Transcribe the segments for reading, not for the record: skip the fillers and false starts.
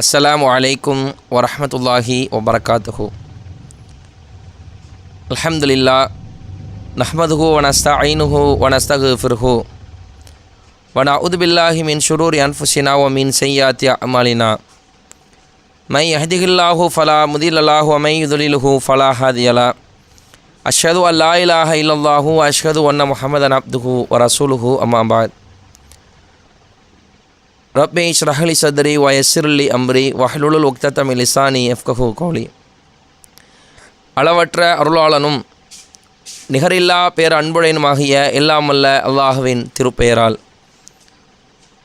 அஸ்ஸலாமு அலைக்கும் வரஹ்மத்துல்லாஹி வபரகாத்துஹு. அல்ஹம்துலில்லாஹ் நஹ்மதுஹு வ நஸ்தஈனுஹு வ நஸ்தக்ஃபிருஹு வ நஊது பில்லாஹி மின் ஷுரூரி அன்ஃபுஸினா வ மின் ஸய்யிஆத்தி அஅமாலினா. மை யஹ்திஹில்லாஹு ஃபலா முதில்ல லஹு வ மை யுத்லில்ஹு ஃபலா ஹாதிய லஹு. அஷ்ஹது அன் லா இலாஹா இல்லல்லாஹு வ அஷ்ஹது அன்ன முஹம்மதன் அப்துஹு வ ரசூலுஹு. அம்மா பஅத். ரப்பி இஷ்ரஹ் லி ஸத்ரி வ யஸ்ஸிர் லி அம்ரி வஹ்லுல் உக்தத மின் லிசானி யஃப்கஹு கௌலி. அளவற்ற அருளாளனும் நிகரில்லா பேர் அன்புடையனுமாகிய எல்லாமல்ல அல்லாஹுவின் திருப்பெயரால்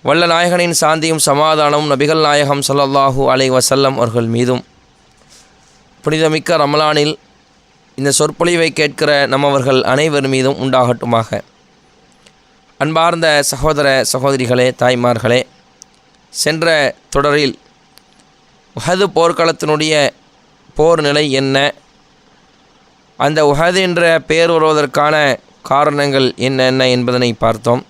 வல்ல நாயகனின் சாந்தியும் சமாதானமும் நபிகள் நாயகம் ஸல்லல்லாஹு அலைஹி வஸல்லம் அவர்கள் மீதும் புனிதமிக்க ரமலானில் இந்த சொற்பொழிவை கேட்கிற நம்மவர்கள் அனைவர் மீதும் உண்டாகட்டுமாக. அன்பார்ந்த சகோதர சகோதரிகளே, தாய்மார்களே, சென்ற தொடரில் உஹது போர்க்களத்தினுடைய போர் நிலை என்ன, அந்த உஹது என்ற பெயர் வருவதற்கான காரணங்கள் என்னென்ன என்பதனை பார்த்தோம்.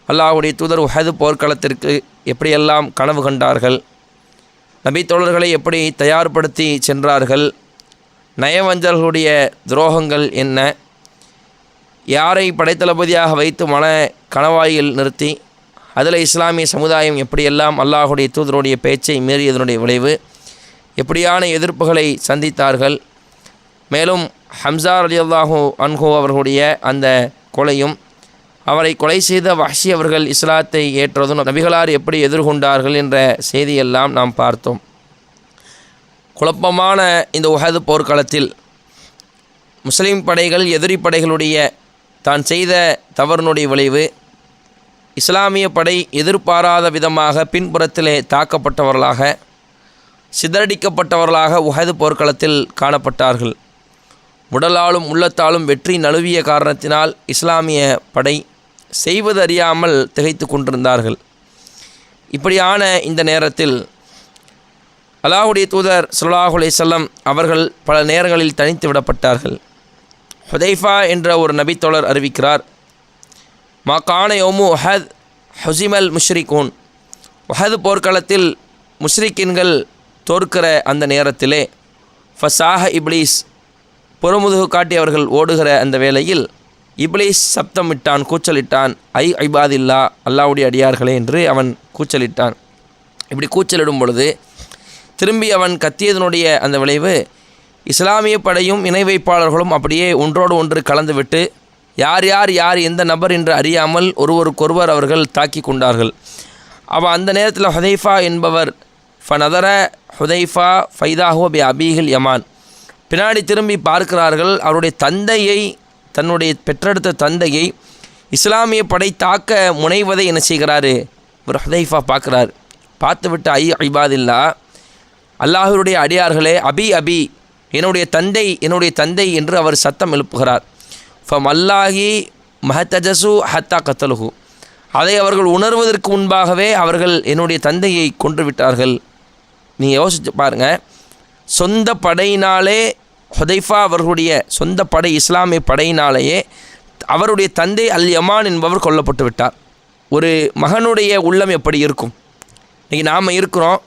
அல்லாஹ்வுடைய தூதர் உஹது போர்க்களத்திற்கு எப்படியெல்லாம் கனவு கண்டார்கள், நபி தோழர்களை எப்படி தயார்படுத்தி சென்றார்கள், நயவஞ்சர்களுடைய துரோகங்கள் என்ன, யாரை படைத்தளபதியாக வைத்து மன கணவாயில் நிறுத்தி அதில் இஸ்லாமிய சமுதாயம் எப்படியெல்லாம் அல்லாஹுடைய தூதருடைய பேச்சை மீறியதனுடைய விளைவு, எப்படியான எதிர்ப்புகளை சந்தித்தார்கள், மேலும் ஹம்ஸா ரலியல்லாஹு அன்ஹு அவர்களுடைய அந்த கொலையும் அவரை கொலை செய்த வஹ்ஷி அவர்கள் இஸ்லாத்தை ஏற்றதும் நபிகளார் எப்படி எதிர்கொண்டார்கள் என்ற செய்தியெல்லாம் நாம் பார்த்தோம். குழப்பமான இந்த உஹது போர்க்களத்தில் முஸ்லீம் படைகள் எதிரி படைகளுடைய தான் செய்த தவறினுடைய விளைவு, இஸ்லாமிய படை எதிர்பாராத விதமாக பின்புறத்திலே தாக்கப்பட்டவர்களாக, சிதறடிக்கப்பட்டவர்களாக உஹது போர்க்களத்தில் காணப்பட்டார்கள். உடலாலும் உள்ளத்தாலும் வெற்றி நழுவிய காரணத்தினால் இஸ்லாமிய படை செய்வதறியாமல் திகைத்து கொண்டிருந்தார்கள். இப்படியான இந்த நேரத்தில் அல்லாஹ்வுடைய தூதர் ஸல்லல்லாஹு அலைஹி வஸல்லம் அவர்கள் பல நேரங்களில் தனித்து விடப்பட்டார்கள். ஹுதைஃபா என்ற ஒரு நபித்தோழர் அறிவிக்கிறார், மாகான யோமு உஹத் ஹுசிமல் முஷ்ரிகூன். உஹது போர்க்களத்தில் முஷ்ரிக்கின்கள் தோற்கிற அந்த நேரத்திலே ஃபசாஹ இப்லீஸ், புறமுதுகு காட்டி அவர்கள் ஓடுகிற அந்த வேளையில் இப்லீஸ் சப்தமிட்டான், கூச்சலிட்டான், ஐபாதில்லா, அல்லாஹ்வுடைய அடியார்களே என்று அவன் கூச்சலிட்டான். இப்படி கூச்சலிடும் பொழுது திரும்பி அவன் கத்தியதனுடைய அந்த விளைவு இஸ்லாமிய படையும் இணை வைப்பாளர்களும் அப்படியே ஒன்றோடு ஒன்று கலந்துவிட்டு யார் யார் யார் எந்த நபர் என்று அறியாமல் ஒருவருக்கொருவர் அவர்கள் தாக்கி கொண்டார்கள். அவள் அந்த நேரத்தில் ஹுதைஃபா என்பவர் ஃபனதர ஹுதைஃபா ஃபைதாஹு பி அபீஹில் யமான், பின்னாடி திரும்பி பார்க்கிறார்கள், அவருடைய தந்தையை, தன்னுடைய பெற்றெடுத்த தந்தையை இஸ்லாமிய படை தாக்க முனைவதை என்ன செய்கிறாரு ஒரு ஹுதைஃபா பார்க்குறார். பார்த்துவிட்டு ஐபாதில்லா, அல்லாஹ்வுடைய அடியார்களே, அபி அபி, என்னுடைய தந்தை என்று அவர் சத்தம் எழுப்புகிறார். ஃபமல்லாஹி மஹத்தஜசு ஹத்தா கத்தலுஹு, அதை அவர்கள் உணர்வதற்கு முன்பாகவே அவர்கள் என்னுடைய தந்தையை கொன்று விட்டார்கள். நீங்கள் யோசித்து பாருங்கள், சொந்த படையினாலே ஹுதைஃபா அவர்களுடைய சொந்த படை இஸ்லாமிய படையினாலேயே அவருடைய தந்தை அல் யமான் என்பவர் கொல்லப்பட்டு விட்டார். ஒரு மகனுடைய உள்ளம் எப்படி இருக்கும்? இன்றைக்கி நாம் இருக்கிறோம்,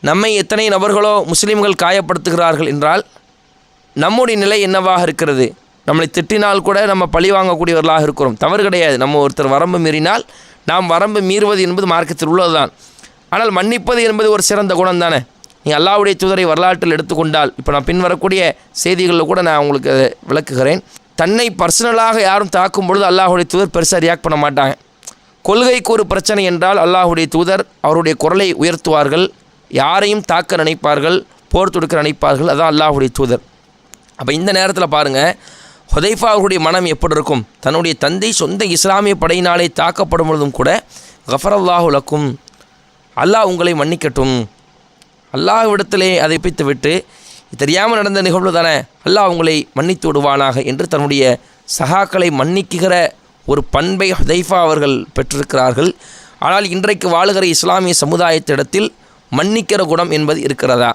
நம்மை எத்தனை நபர்களோ முஸ்லீம்கள் காயப்படுத்துகிறார்கள் என்றால் நம்முடைய நிலை என்னவாக இருக்கிறது? நம்மளை திட்டினால் கூட நம்ம பழி வாங்கக்கூடியவர்களாக இருக்கிறோம். தவறு கிடையாது, நம்ம ஒருத்தர் வரம்பு மீறினால் நாம் வரம்பு மீறுவது என்பது மார்க்கத்தில் உள்ளதுதான். ஆனால் மன்னிப்பது என்பது ஒரு சிறந்த குணம் தானே. நீ அல்லாஹ்வுடைய தூதரை வரலாற்றில் எடுத்துக்கொண்டால், இப்போ நான் பின்வரக்கூடிய செய்திகளில் கூட நான் உங்களுக்கு விளக்குகிறேன். தன்னை பர்சனலாக யாரும் தாக்கும் பொழுது அல்லாஹ்வுடைய தூதர் பெருசாக ரியாக்ட் பண்ண மாட்டாங்க. கொள்கைக்கு ஒரு பிரச்சனை என்றால் அல்லாஹ்வுடைய தூதர் அவருடைய குரலை உயர்த்துவார்கள், யாரையும் தாக்க நினைப்பார்கள், போர் தொடுக்க நினைப்பார்கள். அதான் அல்லாஹ்வுடைய தூதர். அப்போ இந்த நேரத்தில் பாருங்கள், ஹுதைஃபா அவருடைய மனம் எப்படி இருக்கும்? தன்னுடைய தந்தை சொந்த இஸ்லாமிய படையினாலே தாக்கப்படும் பொழுதும் கூட கஃபரல்லாஹு லக்கும், அல்லாஹ் உங்களை மன்னிக்கட்டும், அல்லாஹ்விடத்திலே அதை பித்து விட்டு தெரியாமல் நடந்த நிகழ்வு தானே, அல்லாஹ் உங்களை மன்னித்து விடுவானாக என்று தன்னுடைய சகாக்களை மன்னிக்குகிற ஒரு பண்பை ஹுதைஃபா அவர்கள் பெற்றிருக்கிறார்கள். ஆனால் இன்றைக்கு வாழுகிற இஸ்லாமிய சமுதாயத்திடத்தில் மன்னிக்கிற குணம் என்பது இருக்கிறதா?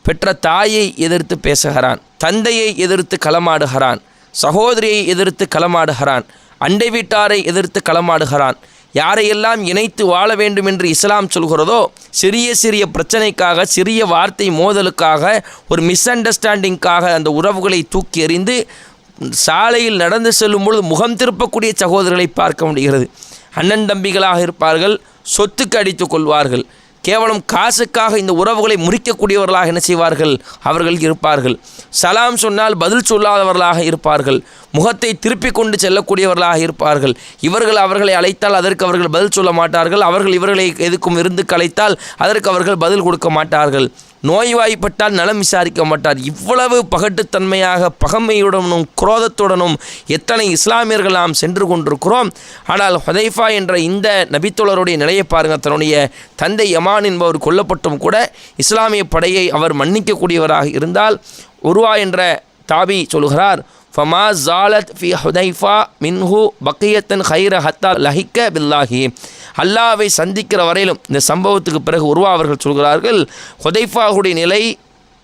பெற்ற தாயை எதிர்த்து பேசுகிறான், தந்தையை எதிர்த்து களமாடுகிறான், சகோதரியை எதிர்த்து களமாடுகிறான், அண்டை வீட்டாரை எதிர்த்து களமாடுகிறான். யாரையெல்லாம் இணைத்து வாழ வேண்டும் என்று இஸ்லாம் சொல்கிறதோ, சிறிய சிறிய பிரச்சனைக்காக, சிறிய வார்த்தை மோதலுக்காக, ஒரு மிஸ் அண்டர்ஸ்டாண்டிங்காக அந்த உறவுகளை தூக்கி எறிந்து சாலையில் நடந்து செல்லும் பொழுது முகம் திருப்பக்கூடிய சகோதரர்களை பார்க்க முடிகிறது. அண்ணன் தம்பிகளாக இருப்பார்கள், சொத்துக்கு அடித்து கொள்வார்கள். கேவலம் காசுக்காக இந்த உறவுகளை முறிக்கக்கூடியவர்களாக என்ன செய்வார்கள்? அவர்கள் இருப்பார்கள். சலாம் சொன்னால் பதில் சொல்லாதவர்களாக இருப்பார்கள். முகத்தை திருப்பி கொண்டு செல்லக்கூடியவர்களாக இருப்பார்கள். இவர்கள் அவர்களை அழைத்தால் அதற்கு அவர்கள் பதில் சொல்ல மாட்டார்கள். அவர்கள் இவர்களை எதுக்கும் விருந்துக்கு அழைத்தால் அதற்கு அவர்கள் பதில் கொடுக்க மாட்டார்கள். நோய்வாய்ப்பட்டால் நலம் விசாரிக்க மாட்டார். இவ்வளவு பகட்டுத்தன்மையாக பகமையுடனும் குரோதத்துடனும் எத்தனை இஸ்லாமியர்கள் நாம் சென்று கொண்டிருக்கிறோம். ஆனால் ஹுதைஃபா என்ற இந்த நபித்தோழருடைய நிலையை பாருங்கள். தன்னுடைய தந்தை யமான் என்பவர் கொல்லப்பட்டும் கூட இஸ்லாமிய படையை அவர் மன்னிக்கக்கூடியவராக இருந்தால், உருவா என்ற தாபி சொல்கிறார், ஃபமா ஜாலத் ஃபி ஹுதைஃபா மின்ஹு பக்கியத்தன் ஹைர ஹத்தா லஹிக்க பில்லாஹி. அல்லாவை சந்திக்கிற வரையிலும், இந்த சம்பவத்துக்கு பிறகு உருவா அவர்கள் சொல்கிறார்கள், ஹுதைஃபாவுடைய நிலை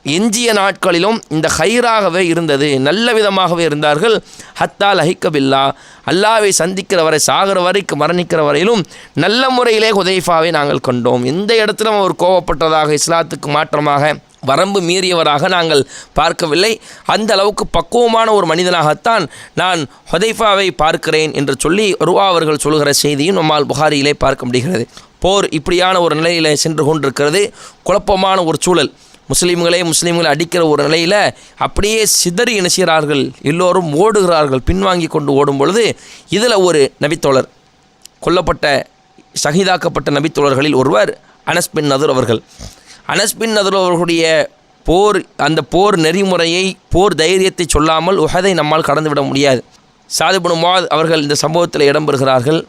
எஞ்சிய நாட்களிலும் இந்த ஹைராகவே இருந்தது, நல்ல விதமாகவே இருந்தார்கள். ஹத்தா லஹிக்க பில்லா, அல்லாவை சந்திக்கிற வரை, சாகிற வரைக்கும், மரணிக்கிற வரையிலும் நல்ல முறையிலே ஹுதைஃபாவை நாங்கள் கண்டோம். எந்த இடத்திலும் அவர் கோவப்பட்டதாக, இஸ்லாத்துக்கு மாற்றமாக வரம்பு மீறியவராக நாங்கள் பார்க்கவில்லை. அந்த அளவுக்கு பக்குவமான ஒரு மனிதனாகத்தான் நான் ஹுதைஃபாவை பார்க்கிறேன் என்று சொல்லி உருவா அவர்கள் சொல்கிற செய்தியும் நம்மால் புகாரியிலே பார்க்க முடிகிறது. போர் இப்படியான ஒரு நிலையில் சென்று கொண்டிருக்கிறது. குழப்பமான ஒரு சூழல். முஸ்லீம்களை அடிக்கிற ஒரு நிலையில் அப்படியே சிதறி இணைச்சார்கள். எல்லோரும் ஓடுகிறார்கள். பின்வாங்கி கொண்டு ஓடும் பொழுது இதில் ஒரு நபித்தோழர், கொல்லப்பட்ட ஷஹீதாக்கப்பட்ட நபித்தோழர்களில் ஒருவர் அனஸ் பின் நதுர் அவர்கள். அனஸ் பின் நதுர் அவர்களுடைய அந்த போர் நெறிமுறையை, போர் தைரியத்தை சொல்லாமல் உஹதை நம்மால் கடந்துவிட முடியாது. சாத் இப்னு முஆத் அவர்கள் இந்த சம்பவத்தில் இடம்பெறுகிறார்கள்.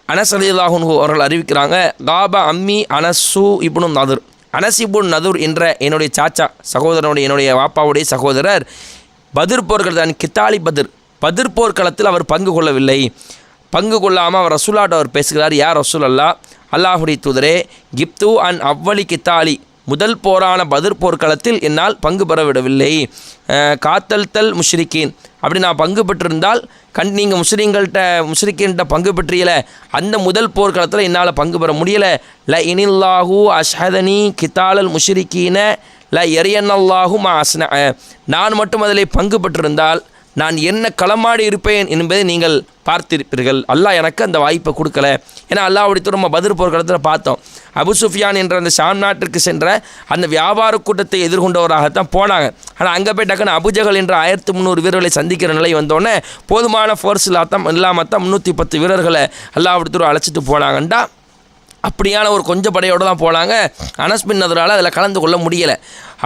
அனஸ் ரலியல்லாஹு அன்ஹு அவர்கள் அறிவிக்கிறாங்க, காபா அம்மி அனசு இப்னு நதுர். அனஸ் இப்னு நதுர் என்ற என்னுடைய சாச்சா என்னுடைய வாப்பாவுடைய சகோதரர் பத்ர் போர்கள் தான், கித்தாலி பத்ர் போர்க்களத்தில் அவர் பங்கு கொள்ளவில்லை. பங்கு கொள்ளாமல் அவர் ரசூலாட்ட அவர் பேசுகிறார், யார் ரசூல் அல்லா, அல்லாஹுடைய தூதரே, கிப்து அன் அவ்வளி கித்தாலி, முதல் போரான பத்ர் போர்க்களத்தில் என்னால் பங்கு பெறவிடவில்லை. காத்தல்தல் முஷ்ரிக்கீன், அப்படி நான் பங்கு பெற்றிருந்தால் நீங்கள் முஷ்ரிக்கீன்கிட்ட பங்கு பெற்றியல, அந்த முதல் போர்க்களத்தில் என்னால் பங்கு பெற முடியலை. ல இனில்லாஹூ அஷ்ஹதனி கித்தாலல் முஷ்ரிக்கீன ல எரியன்னல்லாஹூ மா அஸ்ன, நான் மட்டும் அதில் பங்கு பெற்றிருந்தால் நான் என்ன களமாடி இருப்பேன் என்பதை நீங்கள் பார்த்திருப்பீர்கள். அல்லாஹ் எனக்கு அந்த வாய்ப்பை கொடுக்கல. ஏன்னா அல்லாஹ்வுடைய நம்ம பத்ர் போர்க்களத்தில் பார்த்தோம். அபு சுஃபியான் என்ற அந்த ஷாம் நாட்டிற்கு சென்ற அந்த வியாபார கூட்டத்தை எதிர்கொண்டவராகத்தான் போனாங்க. ஆனால் அங்கே போய் டக்குன்னு அபுஜகல் என்ற 1300 வீரர்களை சந்திக்கிற நிலை வந்தோடனே போதுமான ஃபோர்ஸ் இல்லாமல் தான் 310 வீரர்களை அல்லாஹ்வுடைய அழைச்சிட்டு போனாங்கண்டா. அப்படியான ஒரு கொஞ்சம் படையோடு தான் போனாங்க. அனஸ் பின் நதுரால் அதில் கலந்து கொள்ள முடியலை.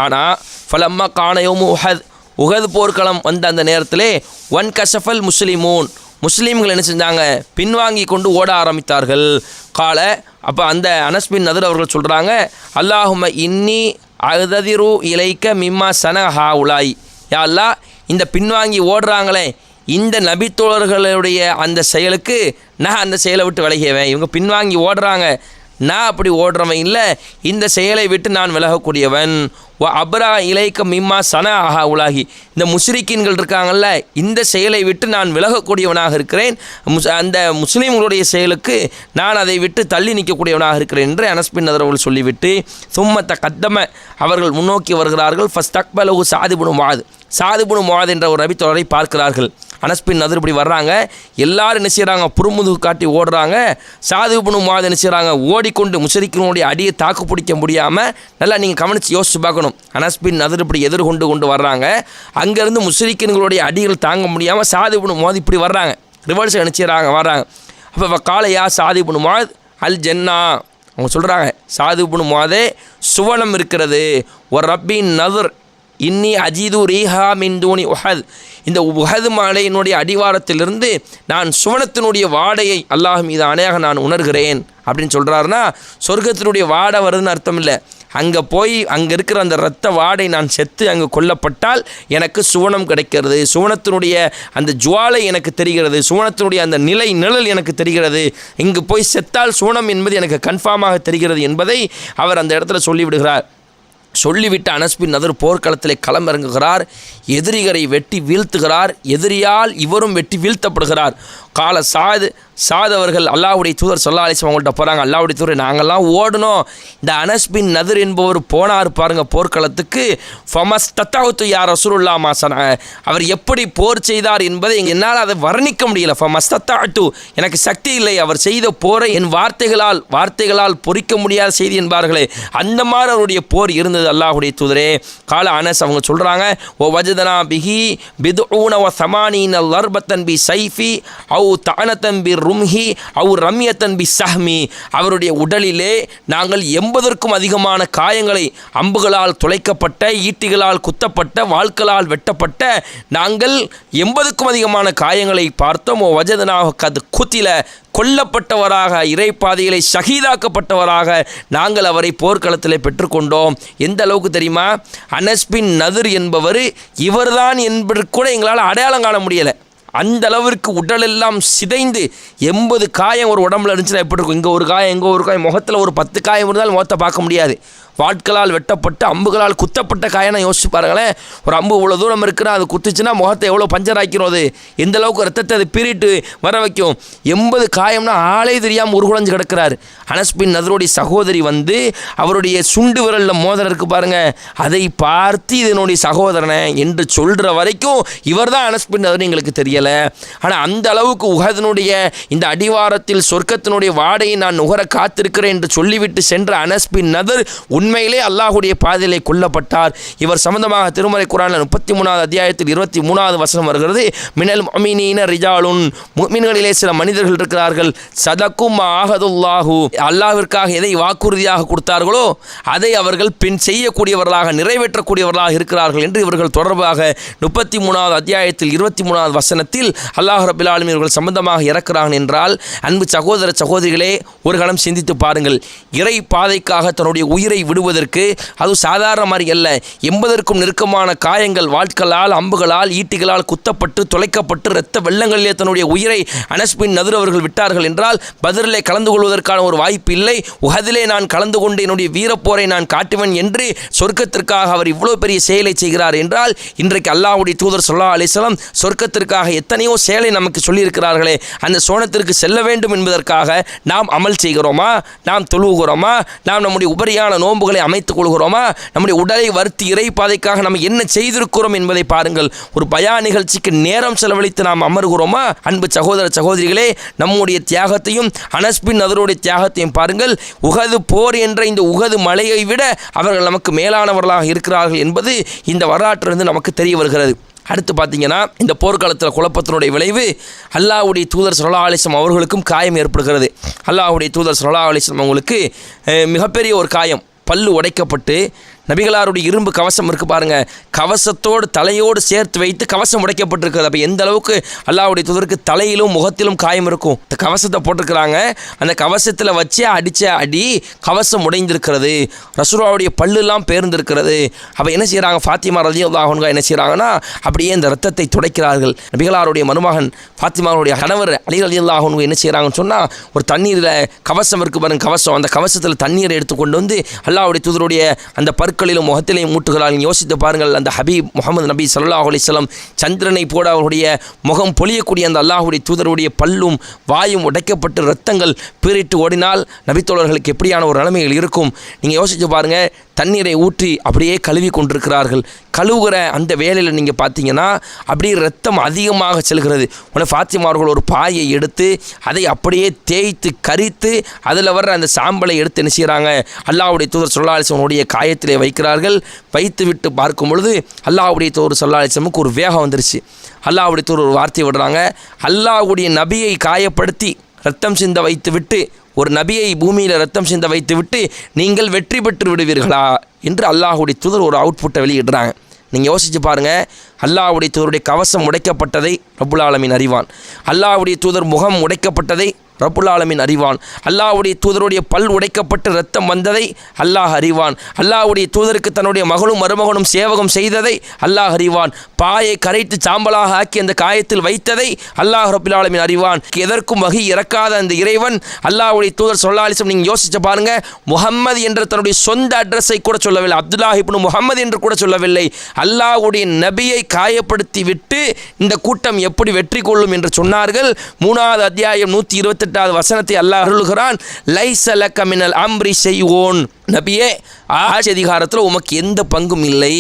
ஆனால் ஃபலம்மா கானயோமு உஹது போர்க்களம் வந்த அந்த நேரத்திலே ஒன் கஷஃபல் முஸ்லீம்கள் என்ன செஞ்சாங்க? பின்வாங்கி கொண்டு ஓட ஆரம்பித்தார்கள். அப்போ அந்த அனஸ் பின் நதுர் அவர்கள் சொல்கிறாங்க, அல்லாஹும்ம இன்னி அகதிரு இலைக்க மிம்மா சன ஹா உலாய், யா அல்லாஹ், இந்த பின்வாங்கி ஓடுறாங்களே இந்த நபித்தோழர்களுடைய அந்த செயலுக்கு நான் அந்த செயலை விட்டு விலகியவன். இவங்க பின்வாங்கி ஓடுறாங்க, நான் அப்படி ஓடுறவன் இல்லை, இந்த செயலை விட்டு நான் விலகக்கூடியவன். அப்ரா இலைக்க மிம்மா சன ஆஹா உலாகி, இந்த முஷ்ரிக்கீன்கள் இருக்காங்கல்ல, இந்த செயலை விட்டு நான் விலகக்கூடியவனாக இருக்கிறேன். அந்த முஸ்லீம்களுடைய செயலுக்கு நான் அதை விட்டு தள்ளி நிற்கக்கூடியவனாக இருக்கிறேன் என்று அனஸ் பின் நதுர் அவர்கள் சொல்லிவிட்டு சும்மத்த கத்தம அவர்கள் முன்னோக்கி வருகிறார்கள். ஃபஸ்ட் அக்பலஹு சாத் இப்னு முஆத் என்ற ஒரு நபித்தோழரை பார்க்கிறார்கள். அனஸ் பின் நதுர் இப்படி வர்றாங்க. எல்லாரும் என்ன செய்கிறாங்க? புறமுதுகு காட்டி ஓடுறாங்க. சாத் இப்னு முஆத் என்ன செய்கிறாங்க? ஓடிக்கொண்டு முஷ்ரிக்கீன்களுடைய அடியை தாக்கு பிடிக்க முடியாமல், நல்லா நீங்கள் கவனித்து யோசிச்சு பார்க்கணும், அனஸ் பின் நதுர் இப்படி எதிர்கொண்டு வர்றாங்க. அங்கேருந்து முஷ்ரிக்கீன்களுடைய அடிகள் தாங்க முடியாமல் சாத் இப்னு முஆத் இப்படி வர்றாங்க, ரிவர்ஸ் வர்றாங்க. அப்போ காலையா சாத் இப்னு முஆத் அல் ஜன்னா, அவங்க சொல்கிறாங்க, சாத் இப்னு முஆதே சுவனம் இருக்கிறது. ஒரு ரப்பின் நதுர் இன்னி அஜீது ரீஹா மின் தூனி உஹத், இந்த உஹது மலையினுடைய அடிவாரத்திலிருந்து நான் சுவனத்தினுடைய வாடையை அல்லாஹ் மீது ஆணையாக நான் உணர்கிறேன் அப்படின்னு சொல்கிறாருன்னா, சொர்க்கத்தினுடைய வாடை வருதுன்னு அர்த்தம் இல்லை. அங்கே போய் அங்கே இருக்கிற அந்த இரத்த வாடை நான் செத்து அங்கே கொல்லப்பட்டால் எனக்கு சுவனம் கிடைக்கிறது, சுவனத்தினுடைய அந்த ஜுவாலை எனக்கு தெரிகிறது, சுவனத்தினுடைய அந்த நிழல் எனக்கு தெரிகிறது, இங்கு போய் செத்தால் சுவனம் என்பது எனக்கு கன்ஃபார்மாக தெரிகிறது என்பதை அவர் அந்த இடத்துல சொல்லிவிடுகிறார். சொல்லிவிட்டு அனஸ் பின் நதுர் போர்க்களத்திலே களமிறங்குகிறார். எதிரிகளை வெட்டி வீழ்த்துகிறார். எதிரியால் இவரும் வெட்டி வீழ்த்தப்படுகிறார். கால சாத் அவர்கள் அல்லாஹ்வுடைய தூதர் ஸல்லல்லாஹு அலைஹி வஸல்லம் அவங்கள்ட்ட போகிறாங்க. அல்லாஹ்வுடைய தூதர், நாங்கள்லாம் ஓடணும். இந்த அனஸ் பின் நதர் என்பவர் போனார் பாருங்க போர்க்களத்துக்கு. ஃபமஸ்தத்தஅது யா ரசூலுல்லாஹ் மா ஸனஅ, அவர் எப்படி போர் செய்தார் என்பதை என்னால் அதை வர்ணிக்க முடியல. ஃபமஸ்தத்தஅது, எனக்கு சக்தி இல்லை. அவர் செய்த போரை என் வார்த்தைகளால் பொறிக்க முடியாத செய்தி என்பார்களே, அந்த மாதிரி அவருடைய போர் இருந்தது அல்லாஹ்வுடைய தூதரே. கால அனஸ் அவங்க சொல்கிறாங்க, ஓ வஜதனா பிஹி பிதுஊன வ ஸமானீன லர்பத்தன் பி சைஃபி அவு தஅனத்தன் பி ரும்ஹி அவு ரம்யத்தன் பி சஹ்மி, அவருடைய உடலிலே நாங்கள் 80க்கும் அதிகமான காயங்களை, அம்புகளால் துளைக்கப்பட்ட, ஈட்டிகளால் குத்தப்பட்ட, வாள்களால் வெட்டப்பட்ட நாங்கள் 80க்கும் அதிகமான காயங்களை பார்த்தோம். ஓ வஜதனாஹு கத் குத்தில, கொல்லப்பட்டவராக, இறைப்பாதையிலே ஷஹீதாக்கப்பட்டவராக நாங்கள் அவரை போர்க்களத்தில் பெற்றுக்கொண்டோம். எந்த அளவுக்கு தெரியுமா? அனஸ் பின் நதர் என்பவர் இவர்தான் என்பது கூட எங்களால் அடையாளம் காண முடியலை. அந்த அளவிற்கு உடலெல்லாம் சிதைந்து 80 காயம் ஒரு உடம்புல இருந்துச்சுன்னா எப்படி இருக்கும்? இங்கே ஒரு காயம், இங்கே ஒரு காயம், முகத்தில் ஒரு 10 காயம் இருந்தாலும் முகத்தை பார்க்க முடியாது. வாட்களால் வெட்டப்பட்டு, அம்புகளால் குத்தப்பட்ட காயனை யோசிச்சு பாருங்களேன். ஒரு அம்பு இவ்வளோ தூரம் இருக்குன்னா அது குத்துச்சுன்னா முகத்தை எவ்வளோ பஞ்சர் ஆக்கிறோம், அது எந்த அளவுக்கு ரத்தத்தை அது பீறிட்டு வர வைக்கும். 80 காயம்னா ஆளே தெரியாமல் உருகுலைஞ்சு கிடக்கிறார். அனஸ் பின் நதருடைய சகோதரி வந்து அவருடைய சுண்டு விரலில் மோதிரம் இருக்கு பாருங்க, அதை பார்த்து இதனுடைய சகோதரனை என்று சொல்கிற வரைக்கும் இவர் தான் அனஸ் பின் நதர் எங்களுக்கு தெரியலை. ஆனால் அந்த அளவுக்கு உஹதினுடைய இந்த அடிவாரத்தில் சொர்க்கத்தினுடைய வாடையை நான் நுகர காத்திருக்கிறேன் என்று சொல்லிவிட்டு சென்ற அனஸ் பின் நதர் உண்மையிலே அல்லாஹ்வுடைய பாதையிலே கொல்லப்பட்டார். இவர் சம்பந்தமாக திருமறை குர்ஆனில் 33வது அத்தியாயத்தில் 23வது வசனம் வருகிறது. மினல் முஃமினீன ரிஜாலுன், முஃமின்களிலே சில மனிதர்கள் இருக்கிறார்கள், சதக்கும் ஆஹதுல்லாஹு, அல்லாஹ்விற்காக எதை வாக்குறுதியாக கொடுத்தார்களோ அதை அவர்கள் பின் செய்யக்கூடியவர்களாக, நிறைவேற்றக்கூடியவர்களாக இருக்கிறார்கள் என்று இவர்கள் தொடர்பாக 33வது அத்தியாயத்தில் 23வது வசனத்தில் அல்லாஹ் ரப்பில் ஆலமீன் இவர்கள் சம்பந்தமாக இறக்கிறார்கள் என்றால், அன்பு சகோதர சகோதரிகளே, ஒரு கணம் சிந்தித்து பாருங்கள். இறை பாதைக்காக தன்னுடைய உயிரை விடுவதற்கு அது சாதாரண மாதிரி அல்ல. 80க்கும் நெருக்கமான காயங்கள், வாட்களால், அம்புகளால், ஈட்டிகளால் குத்தப்பட்டு, துளைக்கப்பட்டு, இரத்த வெள்ளங்களிலே தன்னுடைய உயிரை அனஸ் பின் நதர் அவர்கள் விட்டார்கள் என்றால், பத்ரிலே கலந்து கொள்வதற்கான ஒரு வாய்ப்பு இல்லை. உஹதிலே நான் கலந்து கொண்டு என்னுடைய வீரப்போரை நான் காட்டுவேன் என்று சொர்க்கத்திற்காக அவர் இவ்வளோ பெரிய செயலை செய்கிறார் என்றால், இன்றைக்கு அல்லாஹ்வுடைய தூதர் ஸல்லல்லாஹு அலைஹி வஸல்லம் சொர்க்கத்திற்காக எத்தனையோ செயலை நமக்கு சொல்லியிருக்கிறார்களே, அந்த சோனத்திற்கு செல்ல வேண்டும் என்பதற்காக நாம் அமல் செய்கிறோமா? நாம் தொழுகிறோமா? நாம் நம்முடைய உபரியான நோன்புகளை அமைத்துக் கொள்கிறோமா? நம்முடைய உடலை வருத்தி இறை பாதைக்காக நம்ம என்ன செய்திருக்கிறோம் என்பதை பாருங்கள். ஒரு பயா நிகழ்ச்சிக்கு நேரம் செலவழித்து நாம் அமர்கிறோமா? அன்பு சகோதர சகோதரிகளே, நம்முடைய தியாகத்தையும் அனஸ் பின் நதருடைய தியாகத்தையும் பாருங்கள். உஹது போர் என்ற இந்த உஹது மலையை விட அவர்கள் நமக்கு மேலானவர்களாக இருக்கிறார்கள் என்பது இந்த வரலாற்றிலிருந்து நமக்கு தெரிய வருகிறது. அடுத்து பார்த்தீங்கன்னா, இந்த போர்க்காலத்தில் குழப்பத்தினுடைய விளைவு அல்லாஹ்வுடைய தூதர் ஸல்லல்லாஹு அலைஹி வஸல்லம் அவர்களுக்கும் காயம் ஏற்படுகிறது. அல்லாஹ்வுடைய தூதர் ஸல்லல்லாஹு அலைஹி வஸல்லம் அவங்களுக்கு மிகப்பெரிய ஒரு காயம், பல்லு உடைக்கப்பட்டு, நபிகளாருடைய இரும்பு கவசம் இருக்குது பாருங்கள், கவசத்தோடு தலையோடு சேர்த்து வைத்து கவசம் உடைக்கப்பட்டிருக்கிறது. அப்போ எந்த அளவுக்கு அல்லாஹ்வுடைய தூதருக்கு தலையிலும் முகத்திலும் காயம் இருக்கும். இந்த கவசத்தை போட்டிருக்கிறாங்க, அந்த கவசத்தில் வச்சு அடித்த அடி கவசம் உடைந்திருக்கிறது. ரசூலுல்லாஹ்வுடைய பல்லுலாம் பேர்ந்திருக்கிறது. அப்போ என்ன செய்கிறாங்க? ஃபாத்திமா ரலியல்லாஹு அன்ஹா என்ன செய்கிறாங்கன்னா, அப்படியே இந்த ரத்தத்தை துடைக்கிறார்கள். நபிகளாருடைய மருமகன் ஃபாத்திமாவுடைய கணவர் அலி ரலியல்லாஹு அன்ஹு என்ன செய்கிறாங்கன்னு சொன்னால், ஒரு தண்ணீரில் கவசம் இருக்குது பாருங்க, கவசம், அந்த கவசத்தில் தண்ணீரை எடுத்து கொண்டு வந்து அல்லாஹ்வுடைய தூதருடைய அந்த பற்களிலும் முகத்திலையும் மூட்டுகளால் யோசித்து பாருங்கள். அந்த ஹபீப் முஹம்மது நபி ஸல்லல்லாஹு அலைஹி வஸல்லம் சந்திரனை போட அவருடைய முகம் பொழியக்கூடிய அந்த அல்லாஹ்வுடைய தூதருடைய பல்லும் வாயும் உடைக்கப்பட்டு இரத்தங்கள் பீறிட்டு ஓடினால் நபித்தோழர்களுக்கு எப்படியான ஒரு நிலைமைகள் இருக்கும்? நீங்கள் யோசித்து பாருங்கள். தண்ணீரை ஊற்றி அப்படியே கழுவி கொண்டிருக்கிறார்கள். கழுவுகிற அந்த வேலையில் நீங்கள் பார்த்தீங்கன்னா அப்படியே ரத்தம் அதிகமாக செல்கிறது. உடனே ஃபாத்திமா அவர்கள் ஒரு பாயை எடுத்து அதை அப்படியே தேய்த்து கரித்து அதில் வர்ற அந்த சாம்பலை எடுத்து என்ன செய்கிறாங்க? அல்லாஹ்வுடைய தூதர் ஸல்லல்லாஹு அலைஹி வஸல்லம் காயத்திலே வைக்கிறார்கள். வைத்து விட்டு பார்க்கும் பொழுது அல்லாஹ்வுடைய தூதர் ஸல்லல்லாஹு அலைஹி வஸல்லம் ஒரு வேகம் வந்துருச்சு. அல்லாஹ்வுடைய தூதர் ஒரு வார்த்தை விடுறாங்க, அல்லாஹ்வுடைய நபியை காயப்படுத்தி ரத்தம் சிந்த வைத்து விட்டு, ஒரு நபியை பூமியில் ரத்தம் சிந்த வைத்து விட்டு நீங்கள் வெற்றி பெற்று விடுவீர்களா என்று அல்லாஹ்வுடைய தூதர் ஒரு அவுட்புட்டை வெளியிடுறாங்க. நீங்கள் யோசித்து பாருங்கள். அல்லாஹ்வுடைய தூதருடைய கவசம் உடைக்கப்பட்டதை ரப்புல் ஆலமீன் அறிவான். அல்லாஹ்வுடைய தூதர் முகம் உடைக்கப்பட்டதை ரப்புல் ஆலமீன் அறிவான். அல்லாஹ்வுடைய தூதருடைய பல் உடைக்கப்பட்டு இரத்தம் வந்ததை அல்லாஹ் அறிவான். அல்லாஹ்வுடைய தூதருக்கு தன்னுடைய மகளும் மருமகனும் சேவகம் செய்ததை அல்லாஹ் அறிவான். பாயை கரைத்து சாம்பலாக ஆக்கி அந்த காயத்தில் வைத்ததை அல்லாஹ் ரப்புல் ஆலமீன் அறிவான். எதற்கும் வகி இறக்காத அந்த இறைவன் அல்லாஹ்வுடைய தூதர் ஸல்லல்லாஹு அலைஹி வஸல்லம், நீங்கள் யோசிச்சு பாருங்க, முஹம்மது என்ற தன்னுடைய சொந்த அட்ரஸை கூட சொல்லவில்லை, அப்துல்லாஹ் இப்னு முஹம்மது என்று கூட சொல்லவில்லை. அல்லாஹ்வுடைய நபியை காயப்படுத்தி விட்டு இந்த கூட்டம் எப்படி வெற்றி கொள்ளும் என்று சொன்னார்கள். 3வது அத்தியாயம் 128வது வசனத்தை அல்லாஹ் அருளுகிறான். லைஸ லக மினல் அம்ரி ஷைஉன், நபியே ஆட்சி அதிகாரத்தில் உமக்கு எந்த பங்கும் இல்லை.